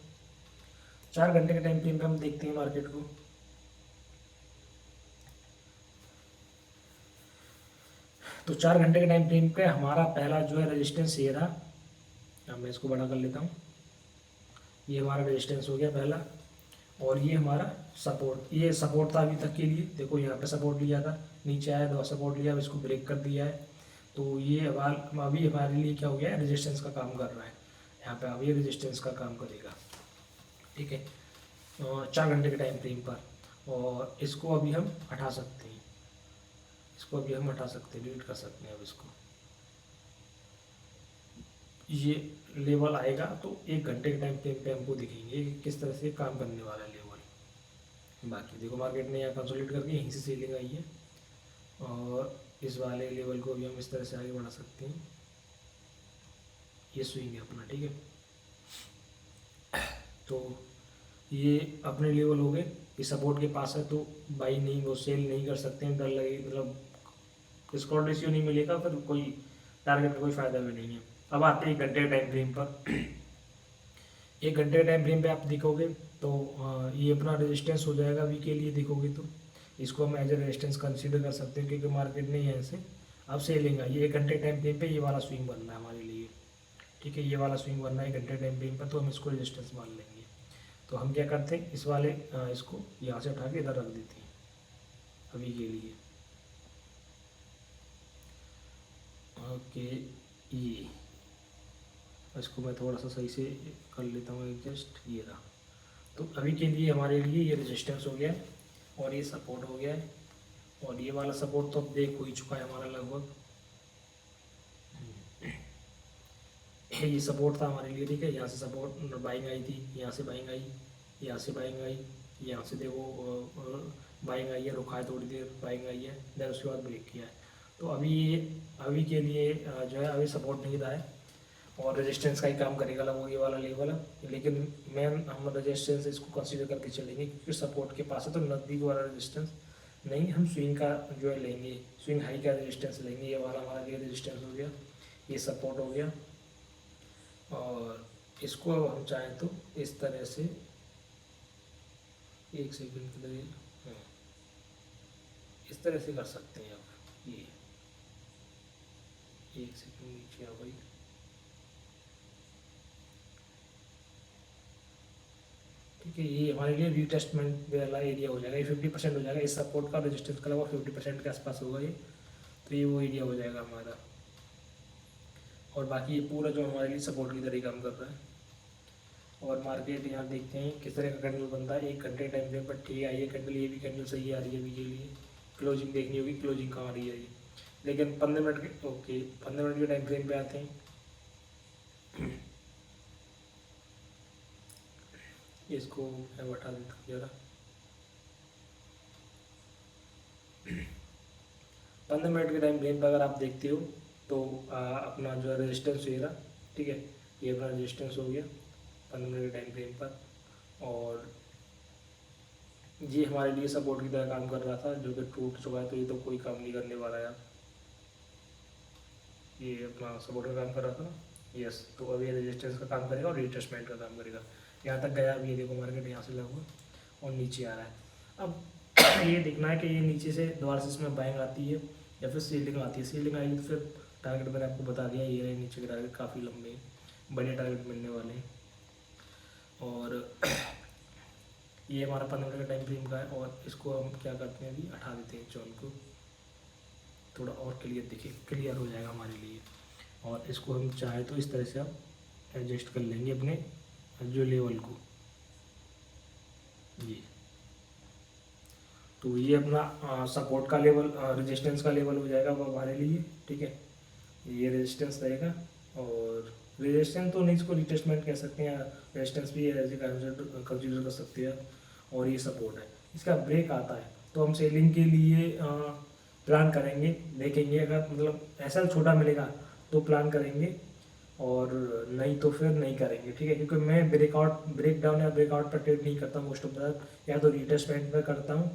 4 घंटे के टाइम फ्रेम पे हम देखते हैं मार्केट को। तो 4 घंटे के टाइम फ्रेम पे हमारा पहला जो है रेजिस्टेंस ये रहा। अब मैं इसको बड़ा कर लेता हूँ। ये हमारा रेजिस्टेंस हो गया पहला, और ये हमारा सपोर्ट, ये सपोर्ट था अभी तक के लिए। देखो यहाँ पे सपोर्ट लिया था, नीचे आया, 2 सपोर्ट लिया, अब इसको ब्रेक कर दिया है। तो ये अभी हमारे लिए क्या हो गया है, रेजिस्टेंस का काम कर रहा है यहाँ पे, अभी रेजिस्टेंस का काम करेगा। ठीक है, 4 घंटे के टाइम फ्रेम पर, और इसको अभी हम हटा सकते हैं, इसको अभी हम हटा सकते हैं, डिलीट कर सकते हैं। अब इसको ये लेवल आएगा तो 1 घंटे के टाइम फ्रेम पे हमको दिखेंगे कि किस तरह से काम करने वाला है लेवल। बाकी देखो मार्केट ने यहाँ कंसोलिडेट करके यहीं से सेलिंग आई है, और इस वाले लेवल को भी हम इस तरह से आगे बढ़ा सकते हैं। ये स्विंग है अपना। ठीक है, तो ये अपने लेवल हो गए, ये सपोर्ट के पास है, तो बाई नहीं, वो सेल नहीं कर सकते हैं, डर लगे, मतलब स्कॉट रेशियो नहीं मिलेगा, फिर कोई टारगेट का कोई फ़ायदा भी नहीं है। अब आते हैं 1 घंटे के टाइम फ्रेम पर। 1 घंटे के टाइम फ्रेम पे आप देखोगे तो ये अपना रेजिस्टेंस हो जाएगा अभी के लिए। देखोगे तो इसको हम एज ए रेजिस्टेंस कंसीडर कर सकते हैं, क्योंकि मार्केट ने यहाँ से अब सेलिंग आई। 1 घंटे टाइम फ्रेम पे ये वाला स्विंग बनना है हमारे लिए। ठीक है, ये वाला स्विंग बनना है 1 घंटे टाइम फ्रेम पर, तो हम इसको रेजिस्टेंस मान लेंगे। तो हम क्या करते हैं, इस वाले इसको यहाँ से उठा के इधर रख देते हैं अभी के लिए। ओके, ये इसको मैं थोड़ा सा सही से कर लेता हूँ एडजस्ट, ये रहा। तो अभी के लिए हमारे लिए ये रेजिस्टेंस हो गया है और ये सपोर्ट हो गया है, और ये वाला सपोर्ट तो अब देख हो ही चुका है हमारा लगभग। ये सपोर्ट था हमारे लिए, ठीक है। यहाँ से सपोर्ट बाइंग आई थी, यहाँ से बाइंग आई, यहाँ से बाइंग आई, यहाँ से देखो बाइंग आई है, रुका है थोड़ी देर, बाइंग आई है, देन उसके बाद ब्रेक किया है। तो अभी के लिए जो है अभी सपोर्ट नहीं रहा है और रेजिस्टेंस का ही काम करेगा लगभग ये वाला लेवल। लेकिन मेन हम रेजिस्टेंस इसको कंसीडर करके चलेंगे क्योंकि सपोर्ट के पास है, तो नज़दीक वाला रेजिस्टेंस नहीं, हम स्विंग का जो है लेंगे, स्विंग हाई का रेजिस्टेंस लेंगे। ये वाला हमारा लिए रेजिस्टेंस हो गया, ये सपोर्ट हो गया, और इसको अब हम चाहें तो इस तरह से एक सेकंड के लिए इस तरह से कर सकते हैं। अब ये एक सेकंड नीचे आ भाई, ठीक है। ये हमारे लिए रीटेस्टमेंट वाला एरिया हो जाएगा, ये 50% हो जाएगा। इस सपोर्ट का रेजिस्टेंस का लगभग 50% के आसपास होगा ये, तो ये वो एरिया हो जाएगा हमारा। और बाकी ये पूरा जो हमारे लिए सपोर्ट की तरह काम कर रहा है। और मार्केट यहाँ देखते हैं किस तरह का कैंडल बनता है। एक घंटे टाइम फ्रेम पर ठीक आई है कैंडल, ये भी कैंडल सही आ रही है अभी के लिए। क्लोजिंग देखनी होगी, क्लोजिंग कहाँ आ रही है ये, लेकिन 15 मिनट के, ओके 15 मिनट के टाइम फ्रेम पे आते हैं। इसको मैं बता देता हूँ ज़रा। 15 मिनट के टाइम फ्रेम पर अगर आप देखते हो तो अपना जो है रेजिस्टेंस होगा, ठीक है। ये अपना रेजिस्टेंस हो गया 15 मिनट के टाइम फ्रेम पर, और ये हमारे लिए सपोर्ट की तरह काम कर रहा था जो कि टूट चुका है, तो ये तो कोई काम नहीं करने वाला यार। ये अपना सपोर्ट का काम कर रहा था, यस। तो अब ये रेजिस्टेंस का काम करेगा और रिट्रेसमेंट का काम करेगा। यहाँ तक गया अभी, ये देखो मार्केट यहाँ से लगभग और नीचे आ रहा है। अब ये देखना है कि ये नीचे से दोबारा से इसमें बाइंग आती है या फिर सेलिंग आती है। सेलिंग आएगी तो फिर टारगेट मैंने आपको बता दिया, ये रहे नीचे के टारगेट काफ़ी लंबे हैं, बड़े टारगेट मिलने वाले हैं। और ये हमारा 15 मिनट का टाइम फ्रेम का है, और इसको हम क्या करते हैं अभी हटा देते हैं जोन को, थोड़ा और क्लियर हो जाएगा हमारे लिए। और इसको हम चाहे तो इस तरह से आप एडजस्ट कर लेंगे अपने जो लेवल को, ये। तो ये अपना सपोर्ट का लेवल, रेजिस्टेंस का लेवल हो जाएगा वो हमारे लिए, ठीक है। ये रेजिस्टेंस रहेगा, और रेजिस्टेंस तो नहीं, इसको रिटेस्टमेंट कह सकते हैं, रेजिस्टेंस भी एज ए कंसिडर कर सकते हैं। और ये सपोर्ट है, इसका ब्रेक आता है तो हम सेलिंग के लिए प्लान करेंगे, देखेंगे। अगर मतलब ऐसा छोटा मिलेगा तो प्लान करेंगे, और नहीं तो फिर नहीं करेंगे, ठीक है। क्योंकि मैं ब्रेक डाउन या ब्रेकआउट पर ट्रेड नहीं करता हूँ मोस्ट ऑफ द, या तो रिटेस्टमेंट पर करता हूँ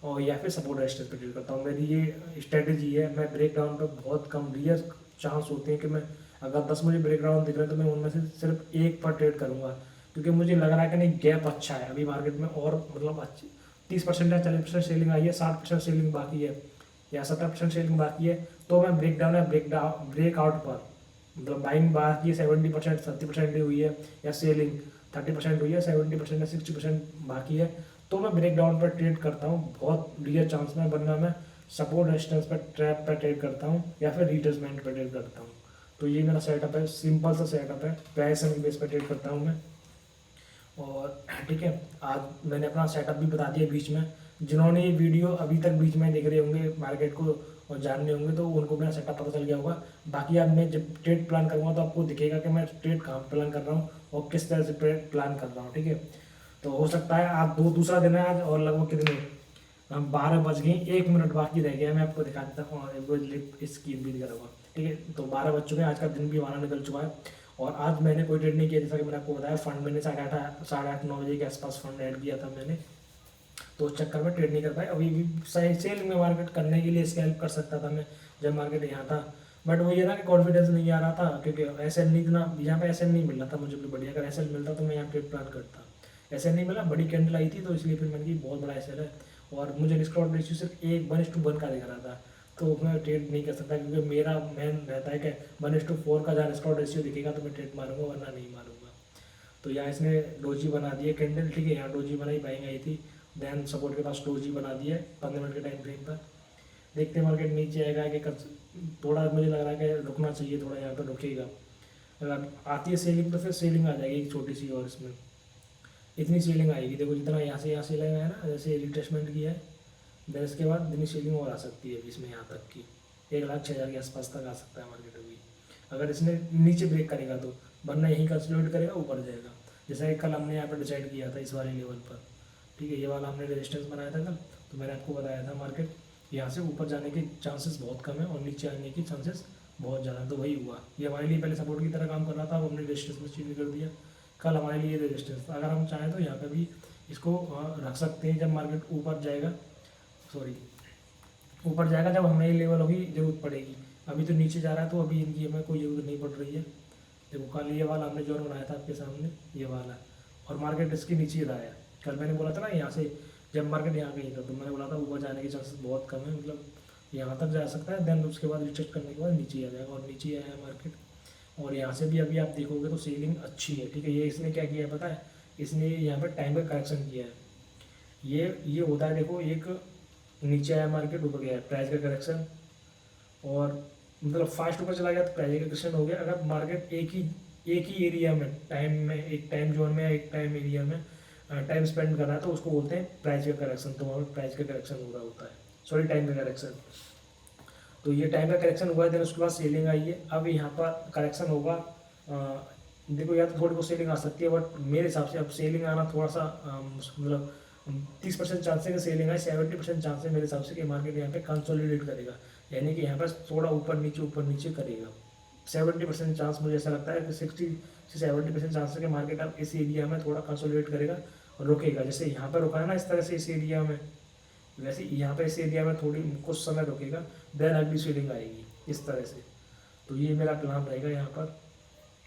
और या फिर सपोर्ट रेजिस्टेंस पर ट्रेड करता हूँ। मेरी ये स्ट्रेटेजी है। मैं ब्रेक डाउन पर बहुत कम, रियर चांस होते हैं कि मैं अगर 10 मुझे ब्रेक डाउन दिख रहा है तो मैं उनमें से सिर्फ एक पर ट्रेड करूँगा, क्योंकि मुझे लग रहा है कि नहीं गैप अच्छा है अभी मार्केट में, और मतलब अच्छी 30% या 40% सेलिंग आई है, 60% सेलिंग बाकी है या 70% सेलिंग बाकी है। तो मैं ब्रेक डाउन या ब्रेकआउट पर, मतलब बाइंग बाकी है 70% 30% हुई है, या सेलिंग 30% हुई है, 70% या 60% बाकी है, तो मैं ब्रेक डाउन पर ट्रेड करता हूँ बहुत रियर चांस में। वरना मैं सपोर्ट रेजिस्टेंस पर ट्रैप पर ट्रेड करता हूँ या फिर रिट्रेसमेंट पर ट्रेड करता हूँ। तो ये मेरा सेटअप है, सिंपल सा सेटअप है, पैसे बेस पर ट्रेड करता हूँ मैं। और ठीक है, आज मैंने अपना सेटअप भी बता दिया बीच में। जिन्होंने ये वीडियो अभी तक बीच में देख रहे होंगे मार्केट को और जानने होंगे तो उनको मेरा सेटअप पता चल गया होगा। बाकी अब मैं जब ट्रेड प्लान करूँगा तो आपको दिखेगा कि मैं ट्रेड कहाँ प्लान कर रहा हूँ और किस तरह से ट्रेड प्लान कर रहा हूँ, ठीक है। तो हो सकता है आप दूसरा दिन है आज, और लगभग कितने 12 बज गए, 1 मिनट बाकी रह गया, मैं आपको दिखा देता हूँ और स्क्रीन भी दिखा दूँगा, ठीक है। तो 12 बज चुके हैं, आज का दिन भी हमारा निकल चुका है। और आज मैंने कोई ट्रेड नहीं किया, जैसा कि मैंने आपको बताया। फंड मैंने 8:30 9 बजे के आसपास फंड ऐड किया था मैंने, तो उस चक्कर में ट्रेड नहीं कर पाया। अभी भी सही सेल में मार्केट करने के लिए स्कैल्प कर सकता था मैं जब मार्केट यहाँ था, बट वो ये ना कि कॉन्फिडेंस नहीं आ रहा था, क्योंकि एसएल नहीं इतना, यहाँ पे एसएल नहीं मिल रहा था मुझे भी बढ़िया। अगर एसएल मिलता तो मैं यहाँ ट्रेड प्लान करता, एसएल नहीं मिला, बड़ी कैंडल आई थी तो इसलिए फिर मैंने की बहुत बड़ा एसएल है, और मुझे रिस्क रेशियो सिर्फ 1:1 का दिख रहा था, तो मैं ट्रेड नहीं कर सकता, क्योंकि मेरा मेन रहता है कि 1:4 का जहाँ रिस्क रेशियो दिखेगा तो मैं ट्रेड मारूंगा, वरना नहीं मारूंगा। तो यहाँ इसने डोजी बना दिए कैंडल, ठीक है। यहाँ डोजी बनाई, बाइंग आई थी, देन सपोर्ट के पास डोजी बना दिया 15 मिनट के टाइम फ्रेम पर। देखते हैं मार्केट नीचे आएगा कि थोड़ा मुझे लग रहा है कि रुकना चाहिए, थोड़ा यहाँ पर रुकेगा। अगर आती है सेलिंग तो फिर सेलिंग आ जाएगी एक छोटी सी, और इसमें इतनी सेलिंग आएगी। देखो जितना यहाँ से सेलिंग है ना, जैसे रिट्रेसमेंट किया है, देन इसके बाद इतनी सेलिंग और आ सकती है इसमें, यहाँ तक की 1,06,000 के आसपास तक आ सकता है मार्केट अभी, अगर इसने नीचे ब्रेक करेगा तो। वरना यहीं कंसोलिडेट करेगा, ऊपर जाएगा। जैसा कि कल हमने यहाँ पर डिसाइड किया था इस वाले लेवल पर, ठीक है, ये वाला हमने रेजिस्टेंस बनाया था कल, तो मैंने आपको बताया था मार्केट यहाँ से ऊपर जाने के चांसेस बहुत कम है और नीचे आने के चांसेस बहुत ज़्यादा। तो वही हुआ, ये हमारे लिए पहले सपोर्ट की तरह काम कर रहा था, अब हमने रेजिस्टेंस में चेंज कर दिया। कल हमारे लिए रेजिस्टेंस था, अगर हम चाहें तो यहाँ पर भी इसको रख सकते हैं। जब मार्केट ऊपर जाएगा, सॉरी ऊपर जाएगा, जब हमें ये लेवल होगी जरूरत पड़ेगी। अभी तो नीचे जा रहा है, तो अभी इनकी हमें कोई ज़रूरत नहीं पड़ रही है। देखो कल ये वाला हमने जोन बनाया था आपके सामने, ये वाला, और मार्केट इसके नीचे रहा है। कल मैंने बोला था ना, यहाँ से जब मार्केट यहाँ गई था तो मैंने बोला था ऊपर जाने के चांसेस बहुत कम है, मतलब यहाँ तक जा सकता है, देन उसके बाद रिटेस्ट करने के बाद नीचे आ जाएगा, और नीचे आया है मार्केट। और यहाँ से भी अभी आप देखोगे तो सेलिंग अच्छी है, ठीक है। ये इसने क्या किया है पता है, इसने यहाँ पर टाइम का करेक्शन किया है। ये होता है, देखो एक नीचे आया मार्केट, ऊपर गया प्राइस का करेक्शन, और मतलब फास्ट ऊपर चला गया तो प्राइस का करेक्शन हो गया। अगर मार्केट एक ही एरिया में टाइम में, एक टाइम जोन में, एक टाइम एरिया में टाइम स्पेंड कर रहा है, तो उसको बोलते हैं प्राइस का करेक्शन। तो वहाँ पर प्राइस का करेक्शन हो रहा होता है, सॉरी टाइम का करेक्शन। तो ये टाइम का करेक्शन हुआ है, देन उसके बाद सेलिंग आई है। अब यहाँ पर करेक्शन होगा, देखो या तो थोड़ी बहुत सेलिंग आ सकती है, बट मेरे हिसाब से अब सेलिंग आना थोड़ा सा मतलब 30% चांस है कि सेलिंग आए, 70% चांस है मेरे हिसाब से कि मार्केट यहाँ पे कंसोलिडेट करेगा, यानी कि यहाँ पर थोड़ा ऊपर नीचे करेगा। 70% चांस मुझे ऐसा लगता है कि 60 से 70% चांस है कि मार्केट अब इस एरिया में थोड़ा कंसोलिडेट करेगा और रुकेगा। जैसे यहाँ पर रुका है ना इस तरह से इस एरिया में, वैसे यहाँ पे इस एरिया में थोड़ी कुछ समय रुकेगा, देन अगली सेलिंग आएगी इस तरह से। तो ये मेरा प्लान रहेगा यहाँ पर।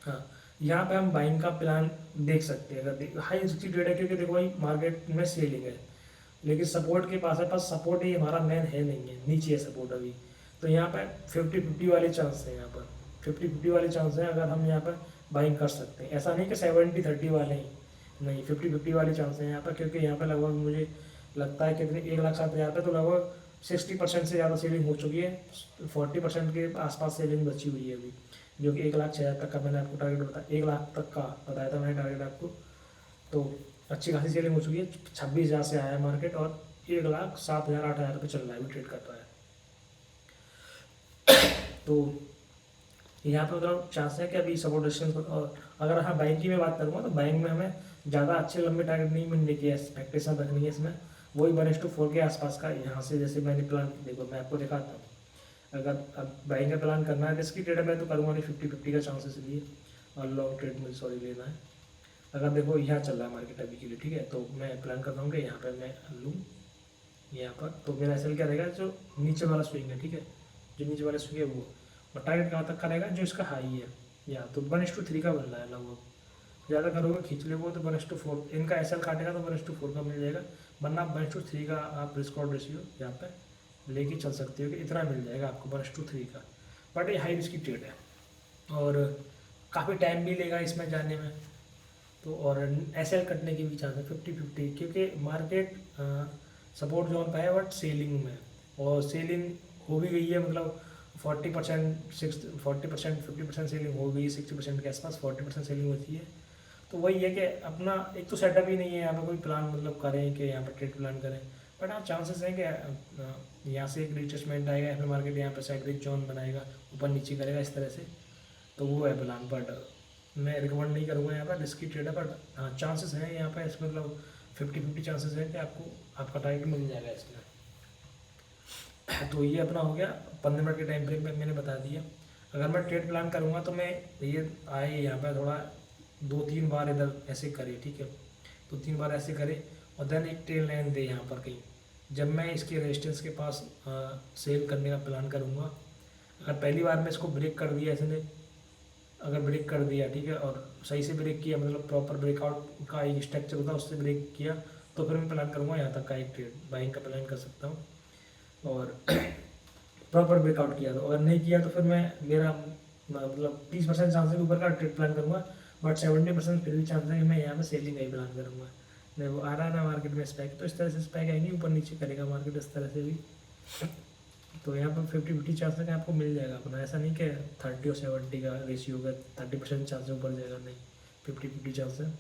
हाँ, यहाँ पे हम बाइंग का प्लान देख सकते हैं, अगर हाई रिस्की ट्रेड है, क्योंकि देखो भाई मार्केट में सेलिंग है, लेकिन सपोर्ट के पास है, पर सपोर्ट ही हमारा मेन है नहीं है, नीचे है सपोर्ट अभी। तो यहाँ पे 50-50 वाले चांस है, यहाँ पर 50-50 वाले चांस हैं, अगर हम यहाँ पर बाइंग कर सकते हैं। ऐसा नहीं कि 70-30 वाले ही, नहीं 50-50 वाले चांस हैं यहाँ पर, क्योंकि यहाँ पर लगभग मुझे लगता है कितने 1,07,000 पे तो लगभग 60% से ज़्यादा सेलिंग हो चुकी है, 40% के आसपास सेलिंग बची हुई है अभी, जो कि 1,06,000 तक का मैंने आपको टारगेट बताया, 1,00,000 तक का बताया था मैंने टारगेट आपको। तो अच्छी खासी सेलिंग हो चुकी है, 26,000 से आया है मार्केट और 1,07,000-8,000 पे चल रहा है, अभी ट्रेड कर रहा है। तो यहाँ पे मतलब चांस है कि अभी सपोर्ट रेजिस्टेंस, और अगर हाँ बैंक की मैं बात करूँगा तो बैंक में हमें ज़्यादा अच्छे लंबे टारगेट नहीं मिलने की एक्सपेक्टेशन रखनी है इसमें, वही 1:4 के आसपास का। यहाँ से जैसे मैंने प्लान, देखो मैं आपको दिखाता हूँ, अगर अब बाइंग का प्लान करना है, रिस्की ट्रेड में तो करूँगा नहीं, 50-50 का चांसेस लिए, और लॉन्ग ट्रेड में सॉरी लेना है। अगर देखो यहाँ चल रहा है मार्केट अभी के लिए, ठीक है, तो मैं प्लान करता हूँ कि यहाँ पर मैं लूँ यहाँ पर, तो मेरा एसएल क्या रहेगा, जो नीचे वाला स्विंग है, ठीक है, जो नीचे वाला स्विंग है वो, और टारगेट कहाँ तक का रहेगा, जो इसका हाई है, या तो 1:3 का बन रहा है लगभग, ज़्यादा करोगे खींच ले वो तो 1:4, इनका एसएल काटेगा तो 1:4 का मिल जाएगा, वरना 1:3 का आप रिस्क आउट रेशियो यहाँ पे लेके चल सकते हो कि इतना मिल जाएगा आपको 1:3 का। बट ये हाई रिस्की ट्रेड है और काफ़ी टाइम भी लेगा इसमें जाने में, तो और एसएल कटने की भी चांस है 50-50, क्योंकि मार्केट सपोर्ट जोन पे है बट सेलिंग में, और सेलिंग हो भी गई है, मतलब 40% 50% सेलिंग हो गई है, 60% के आसपास 40% सेलिंग होती है। तो वही है कि अपना एक तो सेटअप ही नहीं है यहाँ पर कोई प्लान, मतलब करें कि यहाँ पर ट्रेड प्लान करें, बट हाँ चांसेस हैं कि यहाँ से एक रिट्रेसमेंट आएगा, या फिर मार्केट यहाँ पर साइड जोन बनाएगा, ऊपर नीचे करेगा इस तरह से, तो वो है प्लान। बट मैं रिकमेंड नहीं करूँगा यहाँ पर रिस्की ट्रेड है, बट हाँ चांसेस हैं यहाँ पर इसमें, मतलब 50-50 चांसेस है कि आपको आपका टारगेट मिल जाएगा इसमें। तो ये अपना हो गया 15 मिनट के टाइम फ्रेम में मैंने बता दिया। अगर मैं ट्रेड प्लान करूँगा तो मैं ये आए यहाँ पर थोड़ा 2-3 बार इधर ऐसे करे, ठीक है, 2-3 बार ऐसे करे, और देन एक ट्रेल लाइन दे यहाँ पर कहीं, जब मैं इसके रेजिस्टेंस के पास सेल करने का प्लान करूँगा। अगर पहली बार में इसको ब्रेक कर दिया इसने, अगर ब्रेक कर दिया, ठीक है, और सही से ब्रेक किया, मतलब प्रॉपर ब्रेकआउट का एक स्ट्रक्चर होता है उससे ब्रेक किया, तो फिर मैं प्लान करूँगा यहाँ तक का एक ट्रेड बाइंग का प्लान कर सकता हूँ, और प्रॉपर ब्रेकआउट किया। तो अगर नहीं किया तो फिर मैं मेरा मतलब 30% चांस है ऊपर का ट्रेड प्लान करूँगा, बट 70% फिर भी चांस है कि मैं यहाँ पे सेलिंग का ही प्लान करूँगा। नहीं वो आ रहा है ना मार्केट में स्पैक, तो इस तरह से स्पैक आएंगे, ऊपर नीचे करेगा मार्केट इस तरह से भी, तो यहाँ पर 50-50 चांस है कि आपको मिल जाएगा अपना, ऐसा नहीं कि 30 और 70 का रेशियो का 30% चांस है ऊपर जाएगा, नहीं 50-50 चांस है।